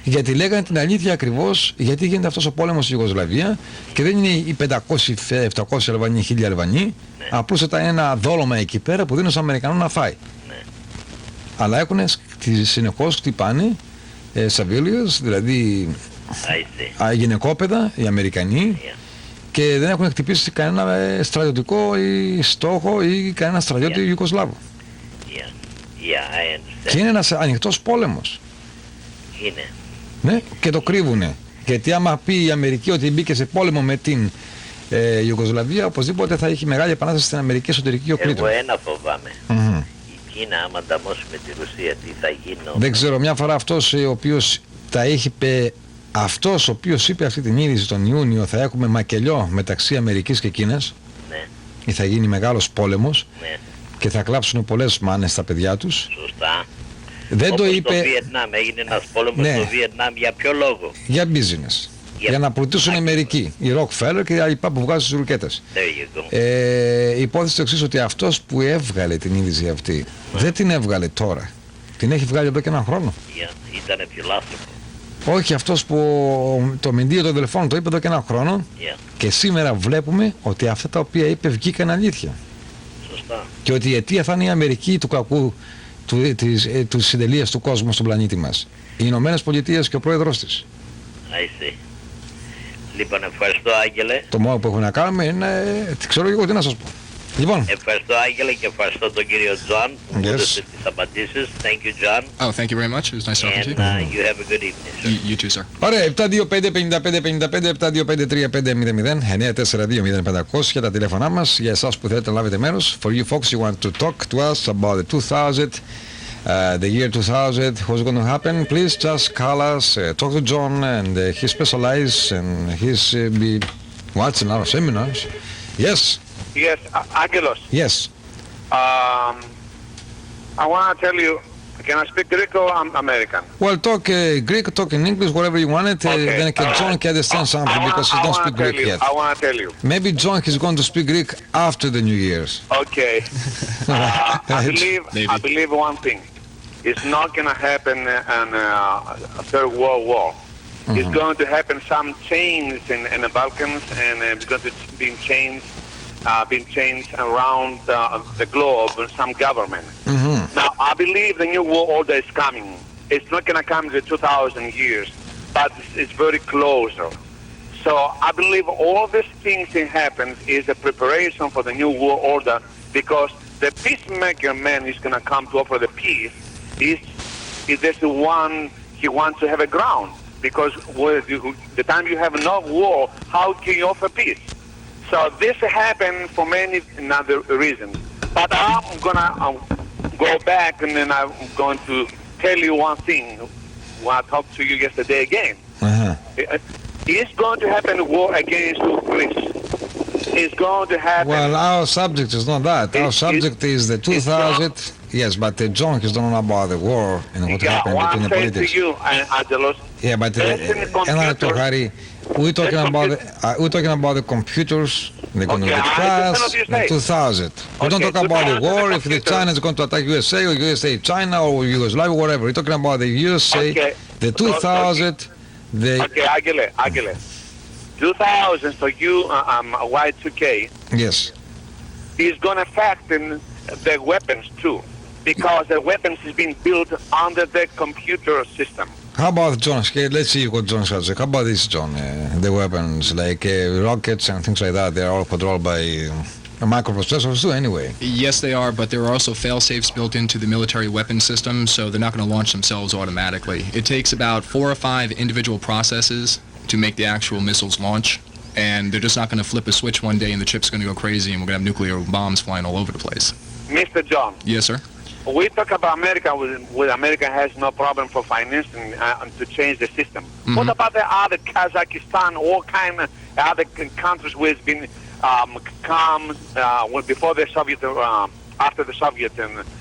Speaker 1: Γιατί λέγανε την αλήθεια ακριβώς, γιατί γίνεται αυτός ο πόλεμος στη Ιουγκοσλαβία και δεν είναι οι 500-700 Αλβανοί, 1000 Αλβανοί, απλώς ήταν ένα δόλωμα εκεί πέρα που δίνουν στους Αμερικανούς να φάει.
Speaker 6: Ναι.
Speaker 1: Αλλά έχουν συνεχώς χτυπάνε civilians, δηλαδή γυναικόπαιδα, οι Αμερικανοί, και δεν έχουν χτυπήσει κανένα στρατιωτικό ή στόχο ή κανένα στρατιώτη Ιουγκοσλάβο. Και είναι ένας ανοιχτός πόλεμος.
Speaker 6: Είναι.
Speaker 1: Ναι, και το κρύβουνε. Γιατί άμα πει η Αμερική ότι μπήκε σε πόλεμο με την Ιουγκοσλαβία, οπωσδήποτε θα έχει μεγάλη επανάσταση στην Αμερική εσωτερική και ο
Speaker 6: Εγώ ένα φοβάμαι. Η Κίνα, άμα ανταμώσει με τη Ρωσία, τι θα γίνει?
Speaker 1: Δεν ξέρω, μια φορά αυτός ο οποίος τα έχει αυτός ο οποίος είπε αυτή την είδηση τον Ιούνιο, θα έχουμε μακελιό μεταξύ Αμερικής και Κίνας,
Speaker 6: ναι,
Speaker 1: ή θα γίνει μεγάλος πόλεμος,
Speaker 6: ναι,
Speaker 1: και θα κλάψουν πολλές μάνες στα παιδιά τους.
Speaker 6: σωστά.
Speaker 1: Δεν
Speaker 6: όπως
Speaker 1: το είπε.
Speaker 6: Στο Βιετνάμ έγινε ένας πόλεμος,
Speaker 1: Ναι.
Speaker 6: στο Βιετνάμ, για ποιο λόγο?
Speaker 1: Για business. Για να πλουτίσουν οι μερικοί, οι Rockefeller και τα λοιπά που βγάζουν στις ρουκέτες.
Speaker 6: There you go.
Speaker 1: Η υπόθεση το εξής, ότι αυτός που έβγαλε την είδηση αυτή δεν την έβγαλε τώρα. Την έχει βγάλει εδώ και έναν χρόνο.
Speaker 6: Ήτανε πιο λάθος.
Speaker 1: Όχι, αυτός που το μηνύο των αδελφών το είπε εδώ και έναν χρόνο, και σήμερα βλέπουμε ότι αυτά τα οποία είπε βγήκαν αλήθεια.
Speaker 6: Σωστά.
Speaker 1: Και ότι η αιτία θα είναι η Αμερική του κακού, της συντελείας του κόσμου στον πλανήτη μας. Οι Ηνωμένες Πολιτείες και ο πρόεδρος της.
Speaker 6: I see. Λοιπόν, ευχαριστώ, Άγγελε.
Speaker 1: Το μόνο που έχουμε να κάνουμε είναι, ξέρω εγώ τι να σας πω. Λοιπόν.
Speaker 6: Ευχαριστώ, Άγγελε, και ευχαριστώ τον κύριο Τζον που μου έδωσε τις απαντήσεις. Thank you, John.
Speaker 2: Oh, thank you very much. It was nice talking to you.
Speaker 6: And you have a good evening, sir.
Speaker 2: You too, sir.
Speaker 1: Ωραία, 725-55-55, 725-355-0, 942-0500 για τα τηλέφωνά μας, για εσάς που θέλετε να λάβετε μέρος. For you folks, you want to talk to us about the 2000, the year 2000, what's going to happen, please just call us, talk to John, and he specializes and he's watching our seminars. Yes.
Speaker 4: Yes, Angelos.
Speaker 1: Yes.
Speaker 4: I want to tell you, can I speak Greek or American?
Speaker 1: Well, talk Greek, talk in English, whatever you want it. Then John can understand something because he don't speak Greek yet.
Speaker 4: I want to tell you.
Speaker 1: Maybe John is going to speak Greek after the New Year's.
Speaker 4: Okay. I believe one thing. It's not going to happen in a Third World War. It's going to happen some change in the Balkans, and it's going to be changed around the globe, some government. Now, I believe the new world order is coming. It's not going to come in 2,000 years, but it's very closer. So I believe all these things that happen is a preparation for the new world order, because the peacemaker man is going to come to offer the peace. Is this the one he wants to have a ground? Because the time you have no war, how can you offer peace? So this happened for many other reasons. But I'm going to go back, and then I'm going to tell you one thing. When I talked to you yesterday again. It's going to happen war against Greece. It's going to happen.
Speaker 1: Well, our subject is not that. Our subject is the 2000. Yes, but John is don't know about the war and what happened between the politics.
Speaker 4: To you, Angelos.
Speaker 1: Yeah, but we're talking about the computers. They're going to get crashed in 2000. We don't talk about the war, if the China is going to attack USA or USA China or Yugoslavia, whatever. We're talking about the USA, the 2000, the...
Speaker 4: Okay, Agile. 2000, so you, Y2K.
Speaker 1: Yes.
Speaker 4: Is going to affect the weapons too, because the weapons is being built under the computer system.
Speaker 1: How about John? Let's see what John has. How about this, John? The weapons, like rockets and things like that, they're all controlled by microprocessors too, anyway.
Speaker 2: Yes, they are, but there are also fail-safes built into the military weapon system, so they're not going to launch themselves automatically. It takes about 4 or 5 individual processes to make the actual missiles launch, and they're just not going to flip a switch one day and the chip's going to go crazy and we're going to have nuclear bombs flying all over the place.
Speaker 4: Mr. John.
Speaker 2: Yes, sir.
Speaker 4: We talk about America, with America has no problem for financing to change the system. What about the other Kazakhstan, all kind of other countries who has been come before the Soviet, after the Soviet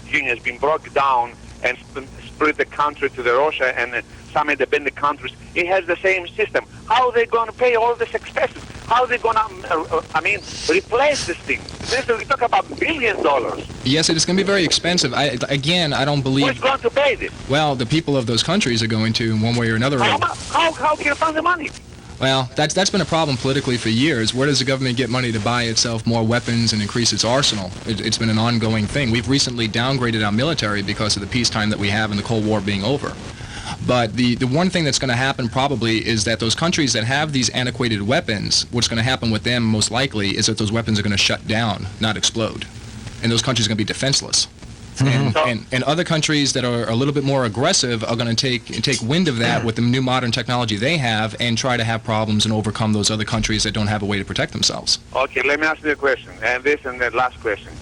Speaker 4: Union has been broken down and split the country to the Russia and some independent countries? It has the same system. How are they going to pay all these expenses? how are they going to, replace this thing? We talk about $1 billion.
Speaker 2: Yes, it is going to be very expensive. I don't believe...
Speaker 4: Who's going to pay this?
Speaker 2: Well, the people of those countries are going to, in one way or another.
Speaker 4: How can you find the money?
Speaker 2: Well, that's been a problem politically for years. Where does the government get money to buy itself more weapons and increase its arsenal? It's been an ongoing thing. We've recently downgraded our military because of the peacetime that we have and the Cold War being over. But the one thing that's going to happen probably is that those countries that have these antiquated weapons, what's going to happen with them most likely is that those weapons are going to shut down, not explode. And those countries are going to be defenseless. And other countries that are a little bit more aggressive are going to take wind of that with the new modern technology they have and try to have problems and overcome those other countries that don't have a way to protect themselves.
Speaker 4: Okay, let me ask you a question, and this and the last question.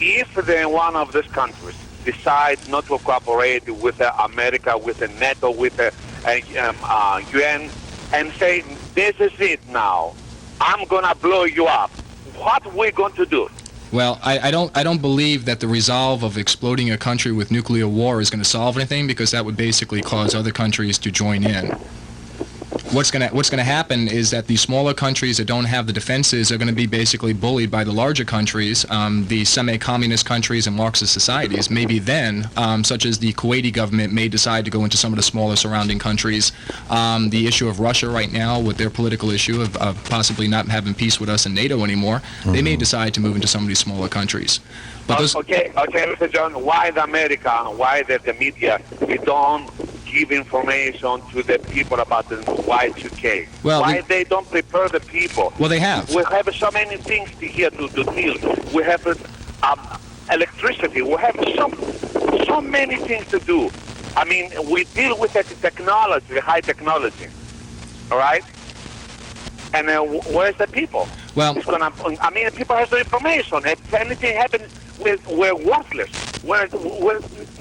Speaker 4: If one of these countries decide not to cooperate with America, with the NATO, with the UN, and say, this is it now, I'm going to blow you up, what are we going to do?
Speaker 2: Well, I don't believe that the resolve of exploding a country with nuclear war is going to solve anything, because that would basically cause other countries to join in. What's going to happen is that the smaller countries that don't have the defenses are going to be basically bullied by the larger countries, the semi-communist countries and Marxist societies. Maybe then, such as the Kuwaiti government may decide to go into some of the smaller surrounding countries. The issue of Russia right now with their political issue of possibly not having peace with us in NATO anymore, they may decide to move into some of these smaller countries. But those...
Speaker 4: Okay, Mr. John, why the America, why the media, we don't give information to the people about the Y2K?
Speaker 2: Well,
Speaker 4: why they don't prepare the people?
Speaker 2: Well, they have.
Speaker 4: We have so many things here to deal. We have electricity. We have so many things to do. We deal with the technology, the high technology. All right? And where's the people?
Speaker 2: Well,
Speaker 4: it's people have the information. If anything happens, we're worthless. We're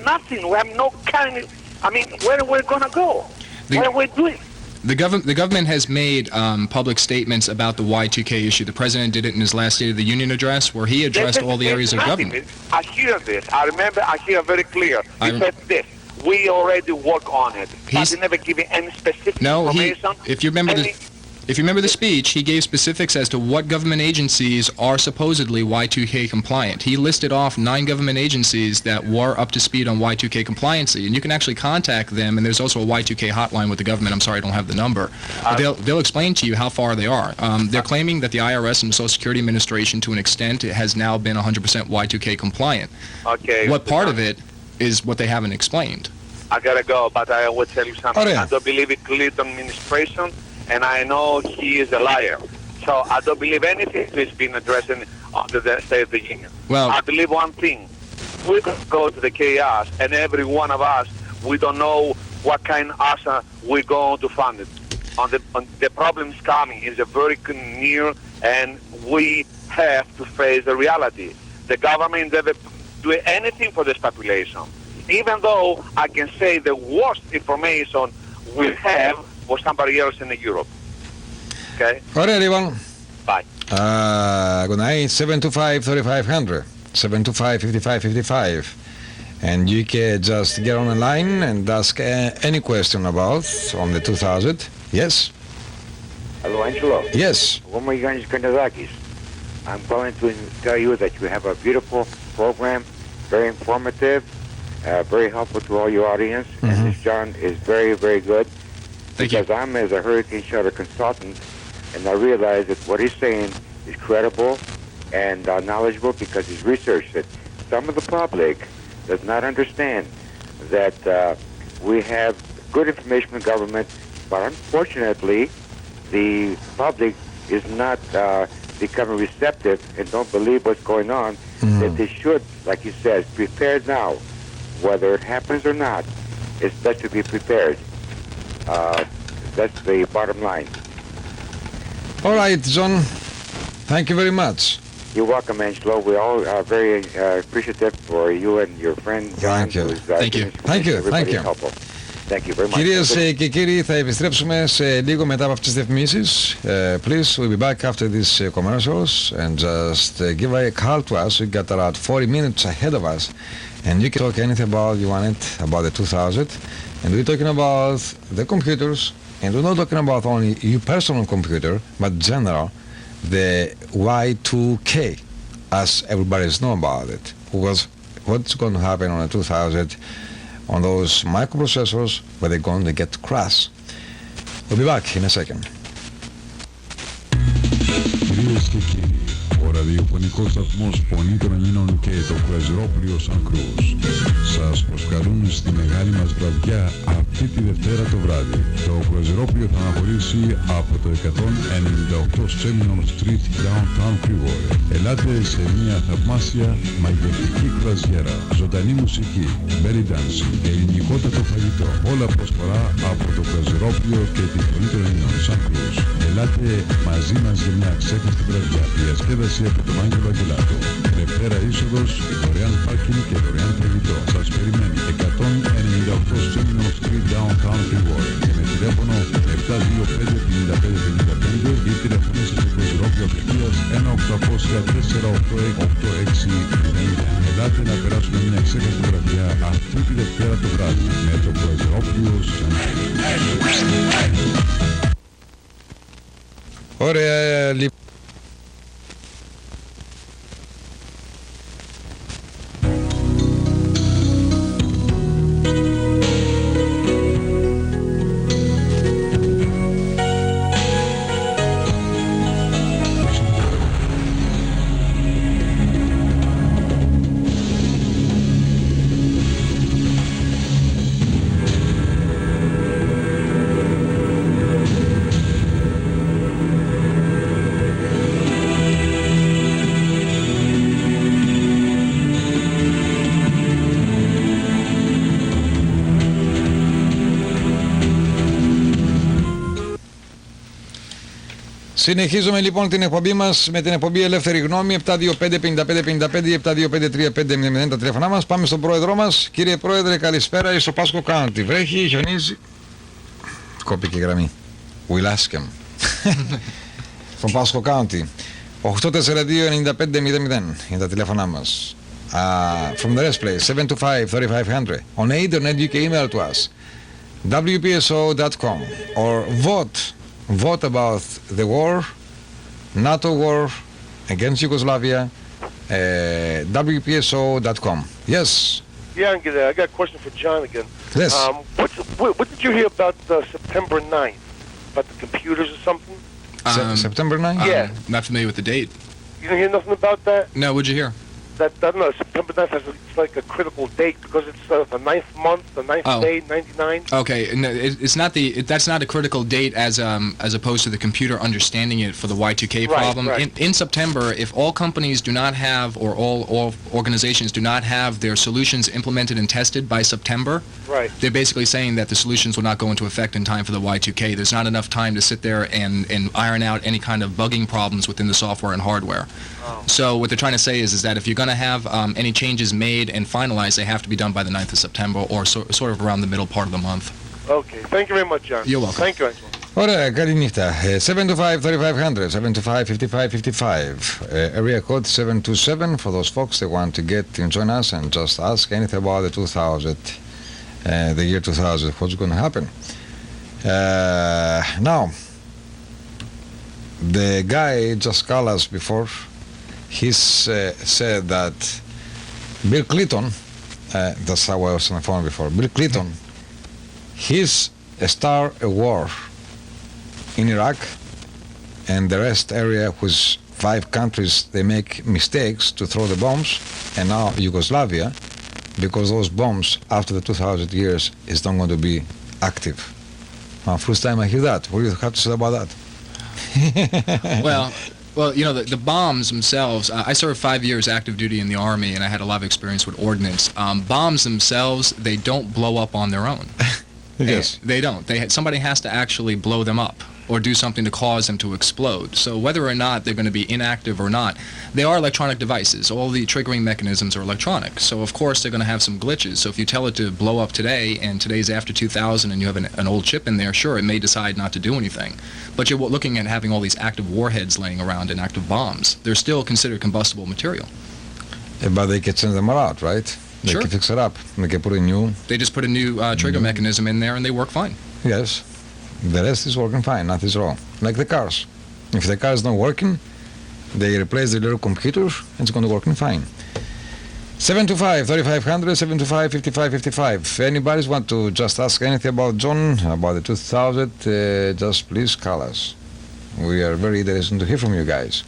Speaker 4: nothing. We have no kind of... where are we going to go? What are we doing?
Speaker 2: The government has made public statements about the Y2K issue. The president did it in his last State of the Union address, where he addressed all the areas of government.
Speaker 4: I hear this. I remember I hear very clear. He said this. We already work on it. But he never given any specific information.
Speaker 2: If you remember the speech, he gave specifics as to what government agencies are supposedly Y2K compliant. He listed off 9 government agencies that were up to speed on Y2K compliancy, and you can actually contact them, and there's also a Y2K hotline with the government. I'm sorry, I don't have the number. They'll explain to you how far they are. They're claiming that the IRS and the Social Security Administration, to an extent, has now been 100% Y2K compliant.
Speaker 4: Okay.
Speaker 2: What part of it is what they haven't explained.
Speaker 4: I gotta go, but I will tell you something.
Speaker 1: Oh, yeah.
Speaker 4: I don't believe in Clinton administration, and I know he is a liar. So I don't believe anything he's been addressing under the State of the Union.
Speaker 2: Well,
Speaker 4: I believe one thing. We can go to the chaos, and every one of us, we don't know what kind of answer we're going to find it. The problems coming is a very near, and we have to face the reality. The government never do anything for this population. Even though I can say the worst information we have for somebody else in Europe. Okay?
Speaker 1: Ωραία, λοιπόν.
Speaker 4: Bye.
Speaker 1: Good night. 725-3500. 725-5555. And you can just get on the line and ask any question about on the 2000. Yes?
Speaker 7: Hello, Angelo.
Speaker 1: Yes.
Speaker 7: Womayanis Kanadakis. I'm calling to tell you that you have a beautiful program, very informative, very helpful to all your audience.
Speaker 1: Mm-hmm.
Speaker 7: And this John is very, very good.
Speaker 2: Thank
Speaker 7: because
Speaker 2: you.
Speaker 7: I'm as a hurricane shelter consultant, and I realize that what he's saying is credible and knowledgeable because he's researched it. Some of the public does not understand that we have good information from the government, but unfortunately, the public is not becoming receptive and don't believe what's going on.
Speaker 1: Mm-hmm.
Speaker 7: That they should, like he says, prepare now. Whether it happens or not, it's best to be prepared. That's the bottom line.
Speaker 1: All right, John. Thank you very much.
Speaker 7: You're welcome, Angelo. We all are very appreciative for you and your friend John.
Speaker 1: Thank you.
Speaker 7: Who's,
Speaker 2: Thank you.
Speaker 1: Thank you. Thank you.
Speaker 7: Helpful. Thank you very much.
Speaker 1: Κυρίες και κύριοι, θα επιστρέψουμε σε λίγο μετά από αυτές τις διαφημίσεις. Please, we'll be back after these commercials and just give a call to us. We got about 40 minutes ahead of us, and you can talk anything about you want it about the 2000. And we're talking about the computers, And we're not talking about only your personal computer, but general, the Y2K, as everybody's know about it. What's going to happen on the 2000 on those microprocessors where they're going to get crash. We'll be back in a second.
Speaker 3: Κυρίες και κύριοι, ο ραδιοφωνικός σταθμός Φωνή των Ελλήνων και το κρουαζιρόπλοιο Σαν Κρούς σας προσκαλούν στη μεγάλη μας βραδιά αυτή τη Δευτέρα το βράδυ. Το κρουαζιρόπλοιο θα αναχωρήσει από το 198 Seminole Street, Downtown Clearwater. Ελάτε σε μια θαυμάσια μαγευτική κρουαζιέρα, ζωντανή μουσική, belly dancing και ελληνικότατο φαγητό. Όλα προσφορά από το κρουαζιρόπλοιο και τη Φωνή των Ελλήνων Σαν Κρούς. Ελάτε μαζί μας για μια ξέχαστη βραδιά. Διασκέδαση από τον Αγγελο Αγγελατο. Δευτέρα είσοδος, δωρεάν πάρκινγκ και δωρεάν φαγητό. Σας περιμένει 198 Seminole Street, Downtown Clearwater. Και με τηλέφωνο 725-5555 ή τηλεφωνήστε στο κρουαζιρόπλοιο απευθείας 1-800-488-8690. Ελάτε να περάσουμε μια ξέχαστη βραδιά αυτή τη Δευτέρα το βράδυ με το κρουαζιρόπλοιο Σαν Κρούς.
Speaker 1: Ωραία, λοιπόν. Συνεχίζουμε λοιπόν την εκπομπή μας με την εκπομπή Ελεύθερη Γνώμη 725-5555 ή 725-3500 τα τηλέφωνά μας. Πάμε στον πρόεδρό μας. Κύριε Πρόεδρε, καλησπέρα. Στο Πάσχο County βρέχει, χιονίζει. Κόπηκε η γραμμή. We'll ask him. Στον Πάσχο County 842-9500 είναι τα τηλέφωνά μας. From the rest place 725-3500. On internet you can email to us wpso.com or vote about the war, NATO war against Yugoslavia, WPSO.com. Yes.
Speaker 8: Yeah, Angela, I got a question for John again.
Speaker 1: Yes.
Speaker 8: What did you hear about September 9th? About the computers or something?
Speaker 1: September 9th?
Speaker 8: Yeah.
Speaker 2: Not familiar with the date.
Speaker 8: You didn't hear nothing about that?
Speaker 2: No, what'd you hear?
Speaker 8: That, I don't know, September 9th it's like a critical date because it's the 9th month, the 9th day, 99.
Speaker 2: Okay, no, it's not that's not a critical date as opposed to the computer understanding it for the Y2K problem.
Speaker 8: Right.
Speaker 2: In September, if all companies do not have, or all organizations do not have their solutions implemented and tested by September,
Speaker 8: right,
Speaker 2: they're basically saying that the solutions will not go into effect in time for the Y2K. There's not enough time to sit there and iron out any kind of bugging problems within the software and hardware. So what they're trying to say is that if you're going to have any changes made and finalized, they have to be done by the 9th of September or sort of around the middle part of the month.
Speaker 8: Okay, thank you very much, John.
Speaker 2: You're welcome.
Speaker 8: Thank you, Angela.
Speaker 1: Ωραία, καλή νύχτα. 725-3500, 725-5555. Area code 727 for those folks that want to get and join us and just ask anything about the 2000, the year 2000, what's going to happen. Now, the guy just called us before. He's said that Bill Clinton, that's how I was on the phone before, Bill Clinton, he's start a war in Iraq and the rest area with 5 countries, they make mistakes to throw the bombs, and now Yugoslavia, because those bombs after the 2000 years is not going to be active. First time I hear that. What do you have to say about that?
Speaker 2: Well, you know, the bombs themselves, I served 5 years active duty in the Army, and I had a lot of experience with ordnance. Bombs themselves, they don't blow up on their own.
Speaker 1: Yes.
Speaker 2: They don't. Somebody has to actually blow them up or do something to cause them to explode. So whether or not they're going to be inactive or not, they are electronic devices. All the triggering mechanisms are electronic. So of course they're going to have some glitches. So if you tell it to blow up today, and today's after 2000 and you have an old chip in there, sure, it may decide not to do anything. But you're looking at having all these active warheads laying around and active bombs. They're still considered combustible material.
Speaker 1: But they can send them out, right? They
Speaker 2: Sure.
Speaker 1: can fix it up. They can put a new...
Speaker 2: They just put a new trigger mechanism in there and they work fine.
Speaker 1: Yes. The rest is working fine, nothing's wrong. Like the cars. If the car is not working, they replace the little computer, it's going to work fine. 725-3500, 725-5555. Anybody want to just ask anything about John, about the 2000, just please call us. We are very interested to hear from you guys.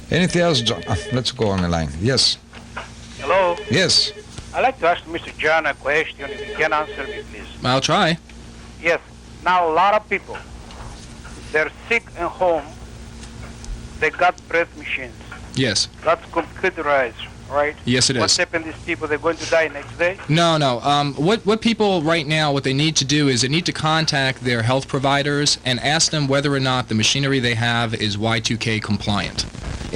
Speaker 1: Anything else, John? Let's go on the line. Yes.
Speaker 9: Hello.
Speaker 1: Yes.
Speaker 9: I'd like to ask Mr. John a question, if you can answer me, please.
Speaker 2: I'll try.
Speaker 9: Yes. Now, a lot of people, they're sick at home. They got breath machines.
Speaker 2: Yes.
Speaker 9: That's computerized, right?
Speaker 2: Yes, it is.
Speaker 9: What's happened to these people? They're going to die next day?
Speaker 2: No. What people right now, what they need to do is they need to contact their health providers and ask them whether or not the machinery they have is Y2K compliant.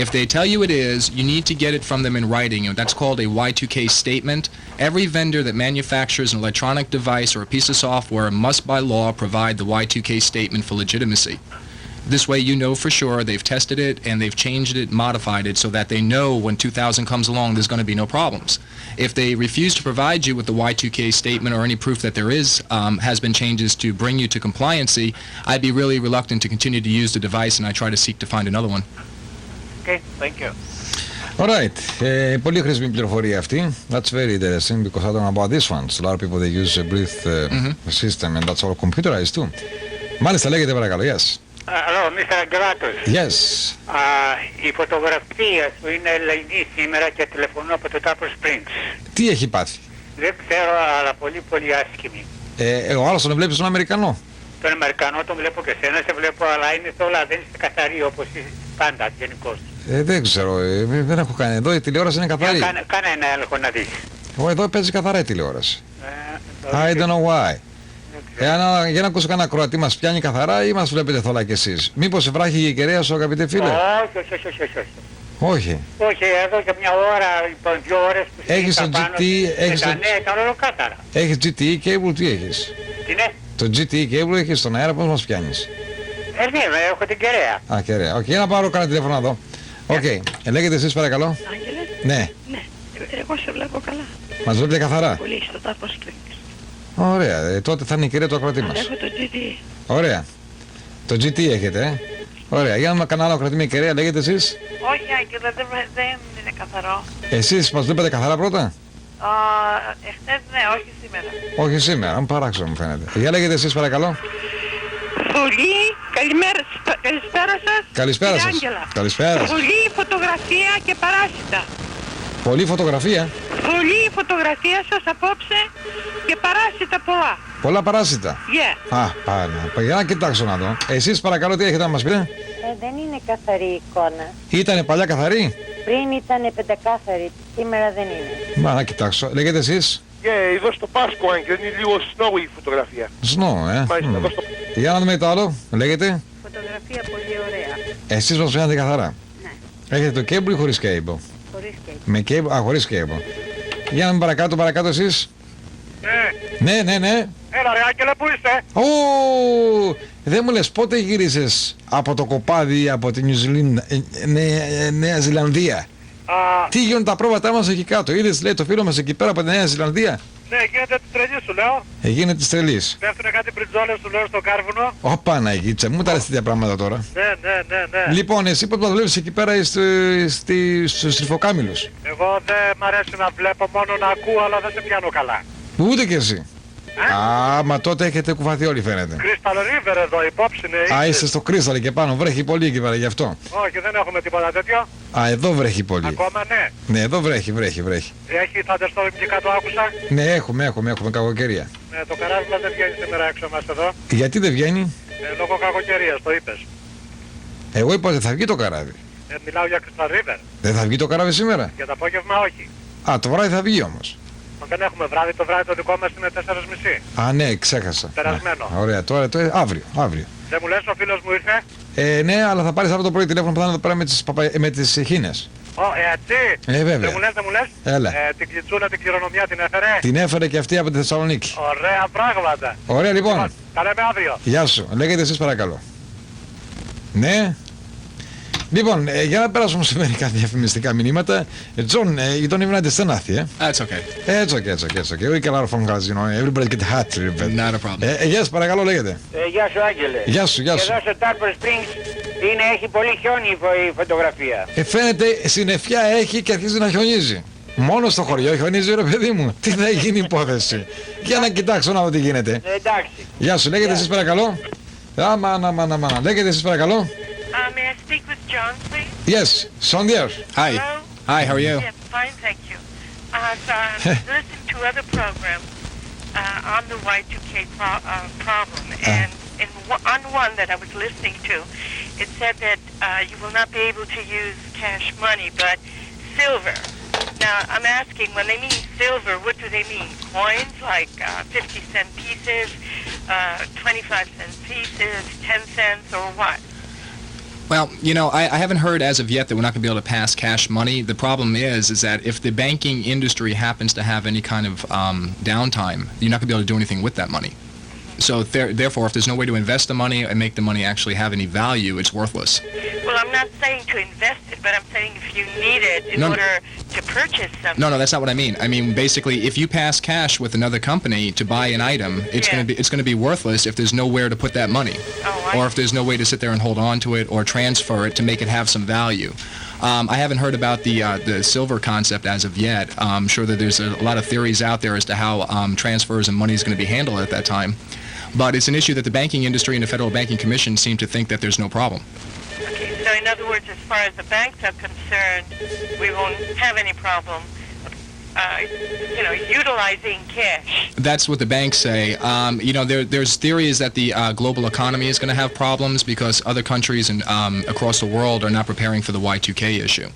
Speaker 2: If they tell you it is, you need to get it from them in writing. That's called a Y2K statement. Every vendor that manufactures an electronic device or a piece of software must by law provide the Y2K statement for legitimacy. This way you know for sure they've tested it and they've changed it, modified it, so that they know when 2000 comes along there's going to be no problems. If they refuse to provide you with the Y2K statement or any proof that there has been changes to bring you to compliancy, I'd be really reluctant to continue to use the device, and I try to seek to find another one.
Speaker 9: Okay, thank you.
Speaker 1: Alright, πολύ χρήσιμη πληροφορία αυτή. That's very interesting because I don't know about this one. A lot of people they use a breath system and that's all computerized too. Μάλιστα, λέγεται παρακαλώ, yes.
Speaker 10: Hello, Mr. Αγγελατο.
Speaker 1: Yes.
Speaker 10: Η φωτογραφία σου είναι ελληνική σήμερα και τηλεφωνώ από το Tupper Springs.
Speaker 1: Τι έχει πάθει?
Speaker 10: Δεν ξέρω, αλλά πολύ πολύ άσχημη.
Speaker 1: Ο άλλος τον βλέπεις τον Αμερικανό.
Speaker 10: Τον Αμερικανό τον βλέπω και εσένα σε βλέπω, αλλά είναι όλα, δεν είστε καθαροί όπως πάντα γενικώς.
Speaker 1: Δεν ξέρω, δεν έχω κάνει. Εδώ η τηλεόραση είναι καθαρή.
Speaker 10: Κάνε ένα έλεγχο να δεις.
Speaker 1: Εδώ παίζει καθαρά η τηλεόραση. I don't know why. Για να ακούσω κανένα Κροατή, μας πιάνει καθαρά ή μας βλέπετε θολά κι εσείς? Μήπως βράχει η κεραία σου, αγαπητέ φίλε? Όχι.
Speaker 10: Όχι, εδώ και μια ώρα, λοιπόν 2 ώρες που
Speaker 1: έχεις το
Speaker 10: πάνω,
Speaker 1: GT,
Speaker 10: ήταν ολοκάθαρα.
Speaker 1: Έχεις GTE cable, τι έχεις?
Speaker 10: Τι ναι?
Speaker 1: Το GTE cable έχεις στον αέρα, πώς μας πιάνεις?
Speaker 10: Ναι, έχω την κεραία.
Speaker 1: Α, κεραία. Οκ, για να πάρω κανένα τηλέφωνο εδώ. Οκ, λέγεται εσείς παρακαλώ.
Speaker 11: Άγγελε.
Speaker 1: Ναι.
Speaker 11: Ναι, εγώ σε βλέπω καλά.
Speaker 1: Μας βλέπετε καθαρά?
Speaker 11: Πολύ στο Tupper Springs.
Speaker 1: Ωραία, τότε θα είναι η κυρία του ακροατή μας.
Speaker 11: Έχω το GT.
Speaker 1: Ωραία. Το GT έχετε, Ωραία, για να κάνω άλλο ακροατή με κυρία, λέγεται εσείς?
Speaker 11: Όχι, Άγγελε, δεν είναι καθαρό.
Speaker 1: Εσείς μας βλέπετε καθαρά πρώτα?
Speaker 11: Εχθές ναι, όχι σήμερα.
Speaker 1: Όχι σήμερα, παράξενο μου φαίνεται. Για λέγεται εσείς παρακαλώ.
Speaker 11: Πολύ, καλησπέρα σας.
Speaker 1: Καλησπέρα σας. Καλησπέρα σας.
Speaker 11: Πολύ φωτογραφία και παράσιτα.
Speaker 1: Πολύ φωτογραφία.
Speaker 11: Πολύ φωτογραφία σας απόψε και παράσιτα πολλά.
Speaker 1: Πολλά παράσιτα.
Speaker 11: Yeah.
Speaker 1: Πάλι. Για να κοιτάξω να δω. Εσείς παρακαλώ τι έχετε να μας πείτε?
Speaker 12: Δεν είναι καθαρή η εικόνα.
Speaker 1: Ήτανε παλιά καθαρή?
Speaker 12: Πριν ήταν πεντακάθαρη, σήμερα δεν είναι.
Speaker 1: Μα να κοιτάξω. Λέγεται εσείς?
Speaker 8: Εδώ στο Πάσκο, αν και είναι λίγο snow η φωτογραφία.
Speaker 1: Snow,
Speaker 8: Μάλιστα, εδώ στο...
Speaker 1: Για να δούμε το άλλο. Λέγεται?
Speaker 12: Φωτογραφία πολύ ωραία.
Speaker 1: Εσείς μας φαίνεται καθαρά?
Speaker 12: Ναι.
Speaker 1: Έχετε το cable ή χωρίς cable?
Speaker 12: Χωρίς cable.
Speaker 1: Με cable, χωρίς cable. Για να δούμε παρακάτω εσείς. Ναι.
Speaker 9: Έλα ρε Άγγελε, πού είστε?
Speaker 1: Δεν μου λες πότε γύρισες από το κοπάδι από τη Νέα Ζηλανδία? Τι γίνονται τα πρόβατά μας εκεί κάτω? Είδες, λέει, το φίλο μας εκεί πέρα από τη Νέα Ζηλανδία?
Speaker 9: Ναι, γίνεται της τρελής σου λέω.
Speaker 1: Γίνεται της τρελής.
Speaker 9: Πέφτουνε κάτι πριτζόλες σου λέω στο κάρβουνο.
Speaker 1: Ω Παναγίτσα, μου τα λες τέτοια πράγματα τώρα.
Speaker 9: Ναι.
Speaker 1: Λοιπόν, εσύ πώς μας βλέπεις εκεί πέρα στους τρυφοκάμιλους?
Speaker 9: Εγώ δεν μ' αρέσει να βλέπω, μόνο να ακούω, αλλά δεν σε πιάνω καλά.
Speaker 1: Ούτε κι εσύ. Μα τότε έχετε κουφαθεί όλοι φαίνεται.
Speaker 9: Crystal River εδώ, υπόψη είναι.
Speaker 1: Είσαι στο Crystal και πάνω, βρέχει πολύ εκεί πέρα γι' αυτό.
Speaker 9: Όχι, δεν έχουμε τίποτα τέτοιο.
Speaker 1: Εδώ βρέχει πολύ.
Speaker 9: Ακόμα ναι.
Speaker 1: Ναι, εδώ βρέχει.
Speaker 9: Έχει thunderstorm και κάτω άκουσα.
Speaker 1: Ναι, έχουμε κακοκαιρία.
Speaker 9: Ναι, το καράβι μας δεν βγαίνει σήμερα έξω μας εδώ.
Speaker 1: Γιατί δεν βγαίνει?
Speaker 9: Λόγω κακοκαιρίας, το είπες.
Speaker 1: Εγώ είπα ότι θα βγει το καράβι.
Speaker 9: Μιλάω για Crystal River.
Speaker 1: Δεν θα βγει το καράβι σήμερα?
Speaker 9: Για το απόγευμα όχι.
Speaker 1: Το βράδυ θα βγει όμως.
Speaker 9: Δεν έχουμε βράδυ, το βράδυ το δικό μας είναι 4:30.
Speaker 1: Ναι, ξέχασα.
Speaker 9: Περασμένο.
Speaker 1: Ναι. Ωραία, τώρα αύριο.
Speaker 9: Δεν μου λες ο φίλος μου ήρθε?
Speaker 1: Ναι, αλλά θα πάρεις αύριο το πρωί τηλέφωνο που θα είναι εδώ πέρα με τις χήνες.
Speaker 9: Έτσι.
Speaker 1: Βέβαια.
Speaker 9: Δεν μου λες.
Speaker 1: Έλα.
Speaker 9: Την κλιτσούλα, την κληρονομιά την έφερε?
Speaker 1: Την έφερε και αυτή από τη Θεσσαλονίκη.
Speaker 9: Ωραία πράγματα.
Speaker 1: Ωραία λοιπόν.
Speaker 9: Τα λέμε αύριο.
Speaker 1: Γεια σου. Λέγεται εσείς παρακαλώ. Ναι. Λοιπόν, για να περάσουμε σε μερικά διαφημιστικά μηνύματα. John, you don't even understand nothing, eh?
Speaker 2: That's okay.
Speaker 1: It's okay. We can learn from guys, you know, everybody get hot.
Speaker 2: Not a problem.
Speaker 1: Yes, παρακαλώ, λέγεται.
Speaker 9: Γεια σου, Άγγελε.
Speaker 1: Γεια σου.
Speaker 9: Εδώ στο Tarpon Springs έχει πολύ χιόνι η φωτογραφία.
Speaker 1: Φαίνεται συννεφιά έχει και αρχίζει να χιονίζει. Μόνο στο χωριό χιονίζει, ρε παιδί μου. Τι θα γίνει υπόθεση. Για να κοιτάξω να δω τι γίνεται.
Speaker 9: Εντάξει.
Speaker 1: Γεια σου, λέγεται εσείς παρακαλώ. Αμάνα. Λέγεται εσείς παρακαλώ.
Speaker 11: May I speak with John, please?
Speaker 1: Yes, Son dear.
Speaker 2: Hi.
Speaker 11: Hello?
Speaker 2: Hi, how are you?
Speaker 11: Yeah, fine, thank you. So I'm listening to other programs on the Y2K problem, and on one that I was listening to, it said that you will not be able to use cash money, but silver. Now, I'm asking, when they mean silver, what do they mean? Coins, like 50-cent pieces, 25-cent pieces, 10 cents, or what?
Speaker 2: Well, you know, I haven't heard as of yet that we're not going to be able to pass cash money. The problem is that if the banking industry happens to have any kind of downtime, you're not going to be able to do anything with that money. So therefore, if there's no way to invest the money and make the money actually have any value, it's worthless.
Speaker 11: Well, I'm not saying to invest it, but I'm saying if you need it in order to purchase something.
Speaker 2: No, that's not what I mean. I mean, basically, if you pass cash with another company to buy an item, it's going to be worthless if there's nowhere to put that money, or if there's no way to sit there and hold on to it or transfer it to make it have some value. I haven't heard about the silver concept as of yet. I'm sure that there's a lot of theories out there as to how transfers and money is going to be handled at that time. But it's an issue that the banking industry and the Federal Banking Commission seem to think that there's no problem.
Speaker 11: Okay, so in other words, as far as the banks are concerned, we won't have any problem, utilizing cash.
Speaker 2: That's what the banks say. There's theories that the global economy is going to have problems because other countries and across the world are not preparing for the Y2K issue.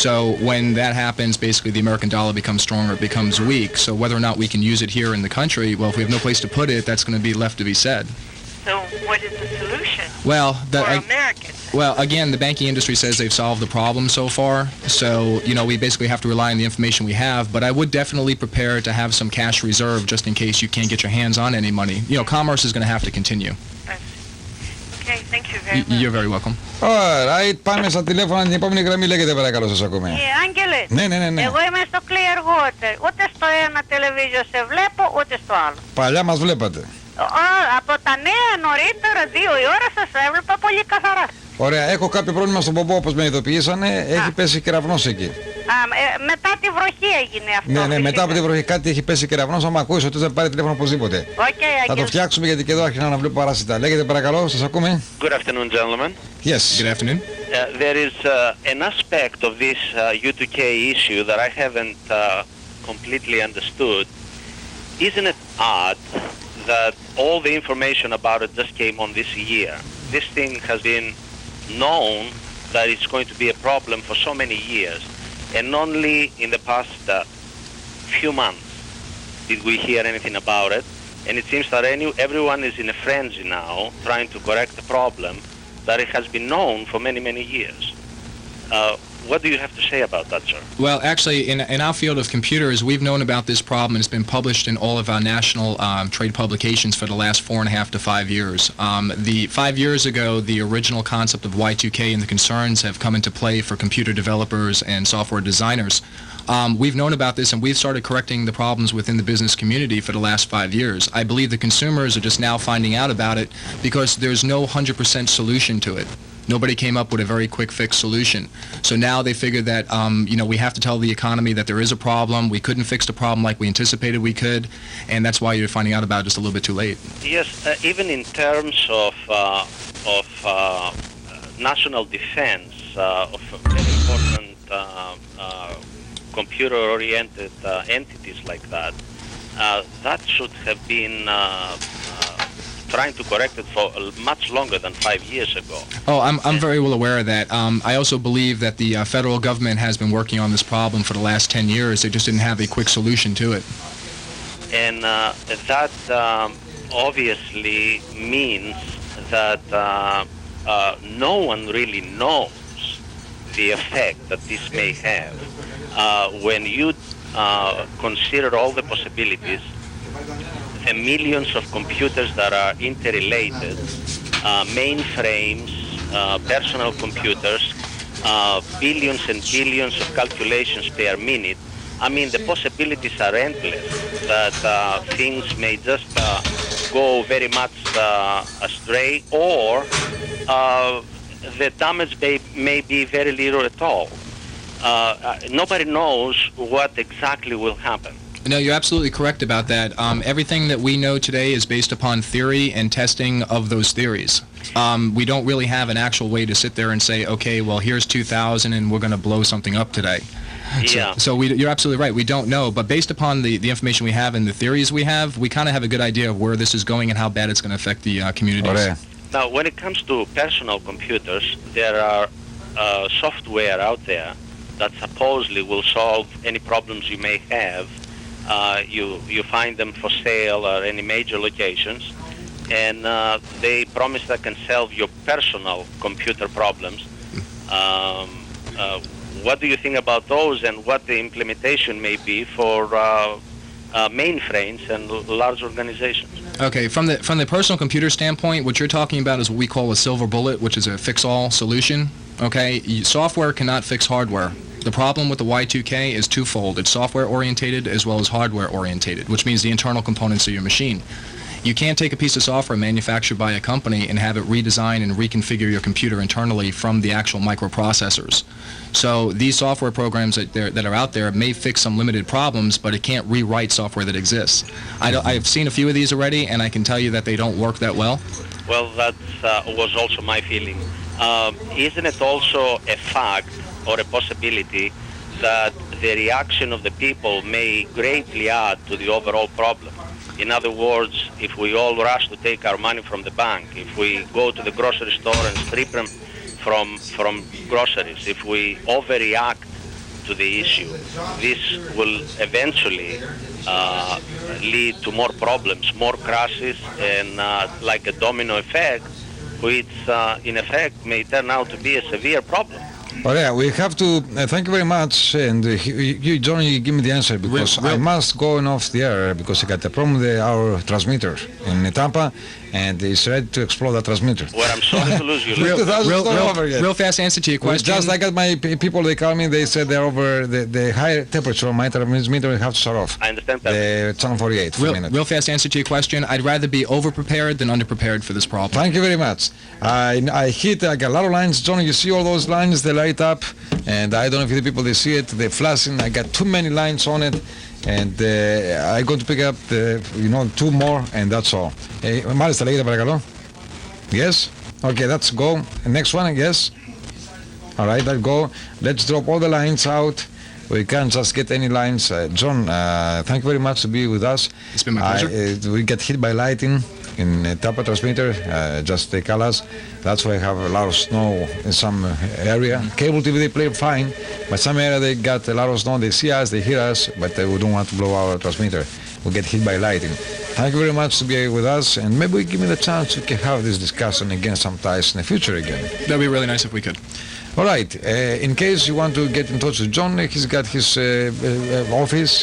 Speaker 2: So when that happens, basically the American dollar becomes stronger, it becomes weak. So whether or not we can use it here in the country, well, if we have no place to put it, that's going to be left to be said.
Speaker 11: So what is the solution for Americans?
Speaker 2: Well, again, the banking industry says they've solved the problem so far. So, we basically have to rely on the information we have. But I would definitely prepare to have some cash reserve just in case you can't get your hands on any money. Commerce is going to have to continue.
Speaker 11: Okay, thank you very much.
Speaker 2: You're very welcome.
Speaker 1: Alright, πάμε στα τηλέφωνα, την επόμενη γραμμή, λέγεται παρακαλώ, σας ακούμε.
Speaker 12: Άγγελε,
Speaker 1: Ναι.
Speaker 12: Εγώ είμαι στο Clear Water. Ούτε στο ένα τελεβίζιο σε βλέπω, ούτε στο άλλο.
Speaker 1: Παλιά μας βλέπατε.
Speaker 12: Από τα νέα νωρίτερα, 2 η ώρα σας έβλεπα πολύ καθαρά.
Speaker 1: Ωραία, έχω κάποιο πρόβλημα στον πομπό όπως με ειδοποιήσανε, έχει πέσει κεραυνός εκεί.
Speaker 12: Μετά τη βροχή έγινε αυτό.
Speaker 1: Ναι, μετά από τη βροχή κάτι έχει πέσει κεραυνός, άμα ακούεις ότι δεν πάρει τηλέφωνο οπωσδήποτε. Θα το φτιάξουμε γιατί και εδώ άρχισα να βλέπω παράσιτα. Λέγεται παρακαλώ, σας ακούμε.
Speaker 13: Good afternoon, gentlemen.
Speaker 1: Yes.
Speaker 2: Good afternoon.
Speaker 13: There is an aspect of this U2K issue that I haven't completely understood. Isn't it odd that all the information about it just came on this year? This thing has been known that it's going to be a problem for so many years, and only in the past few months did we hear anything about it, and it seems that everyone is in a frenzy now trying to correct the problem that it has been known for many, many years. What do you have to say about that, sir?
Speaker 2: Well, actually, in our field of computers, we've known about this problem. It's been published in all of our national trade publications for the last 4.5 to 5 years. 5 years ago, the original concept of Y2K and the concerns have come into play for computer developers and software designers. We've known about this, and we've started correcting the problems within the business community for the last 5 years. I believe the consumers are just now finding out about it because there's no 100% solution to it. Nobody came up with a very quick fix solution. So now they figure that, we have to tell the economy that there is a problem. We couldn't fix the problem like we anticipated we could, and that's why you're finding out about it just a little bit too late.
Speaker 13: Yes, even in terms of national defense, of very important computer-oriented entities like that, that should have been trying to correct it for much longer than 5 years ago.
Speaker 2: Oh, I'm very well aware of that. I also believe that the federal government has been working on this problem for the last 10 years. They just didn't have a quick solution to it.
Speaker 13: And that obviously means that no one really knows the effect that this may have. When you consider all the possibilities, the millions of computers that are interrelated, mainframes, personal computers, billions and billions of calculations per minute, I mean, the possibilities are endless that things may just go very much astray, or the damage may be very little at all. Nobody knows what exactly will happen.
Speaker 2: No, you're absolutely correct about that. Everything that we know today is based upon theory and testing of those theories. We don't really have an actual way to sit there and say, okay, well, here's 2,000 and we're going to blow something up today.
Speaker 13: Yeah.
Speaker 2: So you're absolutely right. We don't know, but based upon the information we have and the theories we have, we kind of have a good idea of where this is going and how bad it's going to affect the communities.
Speaker 1: Ωραία.
Speaker 13: Now, when it comes to personal computers, there are software out there that supposedly will solve any problems you may have. You find them for sale at any major locations, and they promise that can solve your personal computer problems. What do you think about those, and what the implementation may be for mainframes and large organizations?
Speaker 2: Okay, from the personal computer standpoint, what you're talking about is what we call a silver bullet, which is a fix-all solution. Okay, software cannot fix hardware. The problem with the Y2K is twofold. It's software-orientated as well as hardware-orientated, which means the internal components of your machine. You can't take a piece of software manufactured by a company and have it redesign and reconfigure your computer internally from the actual microprocessors. So these software programs that are out there may fix some limited problems, but it can't rewrite software that exists. I've seen a few of these already, and I can tell you that they don't work that well.
Speaker 13: Well, that was also my feeling. Isn't it also a fact or a possibility that the reaction of the people may greatly add to the overall problem? In other words, if we all rush to take our money from the bank, if we go to the grocery store and strip them from groceries, if we overreact to the issue, this will eventually lead to more problems, more crashes, and like a domino effect, which in effect may turn out to be a severe problem.
Speaker 1: Ωραία, we have to thank you very much, and you John, you give me the answer because I must go off the air because I got a problem with our transmitter in Tampa, and it's ready to explode the transmitter.
Speaker 13: Well, I'm sorry to lose you.
Speaker 2: Real fast answer to your question.
Speaker 1: Just I got my people, they call me, they said they're over the higher temperature of my transmitter, I have to shut off.
Speaker 13: I understand that.
Speaker 1: The channel 48 for a minute.
Speaker 2: Real fast answer to your question. I'd rather be over-prepared than under-prepared for this problem.
Speaker 1: Thank you very much. I hit like a lot of lines, John, you see all those lines, they light up, and I don't know if the people, they see it, they're flashing, I got too many lines on it, and I'm going to pick up two more, and that's all. Μάλιστα, λέγεται παρακαλώ. Yes? Okay, let's go. Next one, yes? Alright, let's go. Let's drop all the lines out. We can't just get any lines. John, thank you very much to be with us.
Speaker 2: It's been my pleasure.
Speaker 1: We get hit by lightning in Tampa transmitter, just they call us. That's why I have a lot of snow in some area. Cable TV, they play fine, but some area they got a lot of snow. They see us, they hear us, but we don't want to blow our transmitter. We get hit by lightning. Thank you very much to be with us, and maybe we give me the chance to have this discussion again sometimes in the future again.
Speaker 2: That'd be really nice if we could.
Speaker 1: All right. In case you want to get in touch with John, he's got his office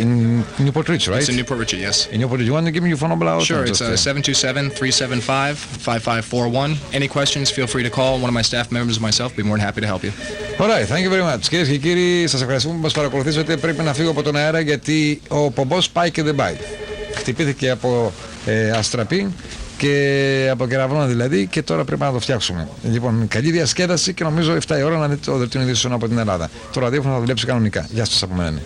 Speaker 1: in Newport Richie, right?
Speaker 2: It's in Newport Richie, yes.
Speaker 1: In Newport Richie. You want to give me your phone number out?
Speaker 2: Sure, it's 727-375-5541. Any questions, feel free to call. One of my staff members or myself will be more than happy to help you.
Speaker 1: All right, thank you very much. Κυρίες και κύριοι, σας ευχαριστούμε που μας παρακολουθήσατε. Πρέπει να φύγω από τον αέρα γιατί ο πομπός πάει και δεν πάει. Χτυπήθηκε από αστραπή και από κεραυνό δηλαδή, και τώρα πρέπει να το φτιάξουμε. Λοιπόν, καλή διασκέδαση και νομίζω 7 η ώρα να δείτε το δελτίο ειδήσεων από την Ελλάδα. Το ραδιόφωνο θα δουλέψει κανονικά. Γεια σας από μένα.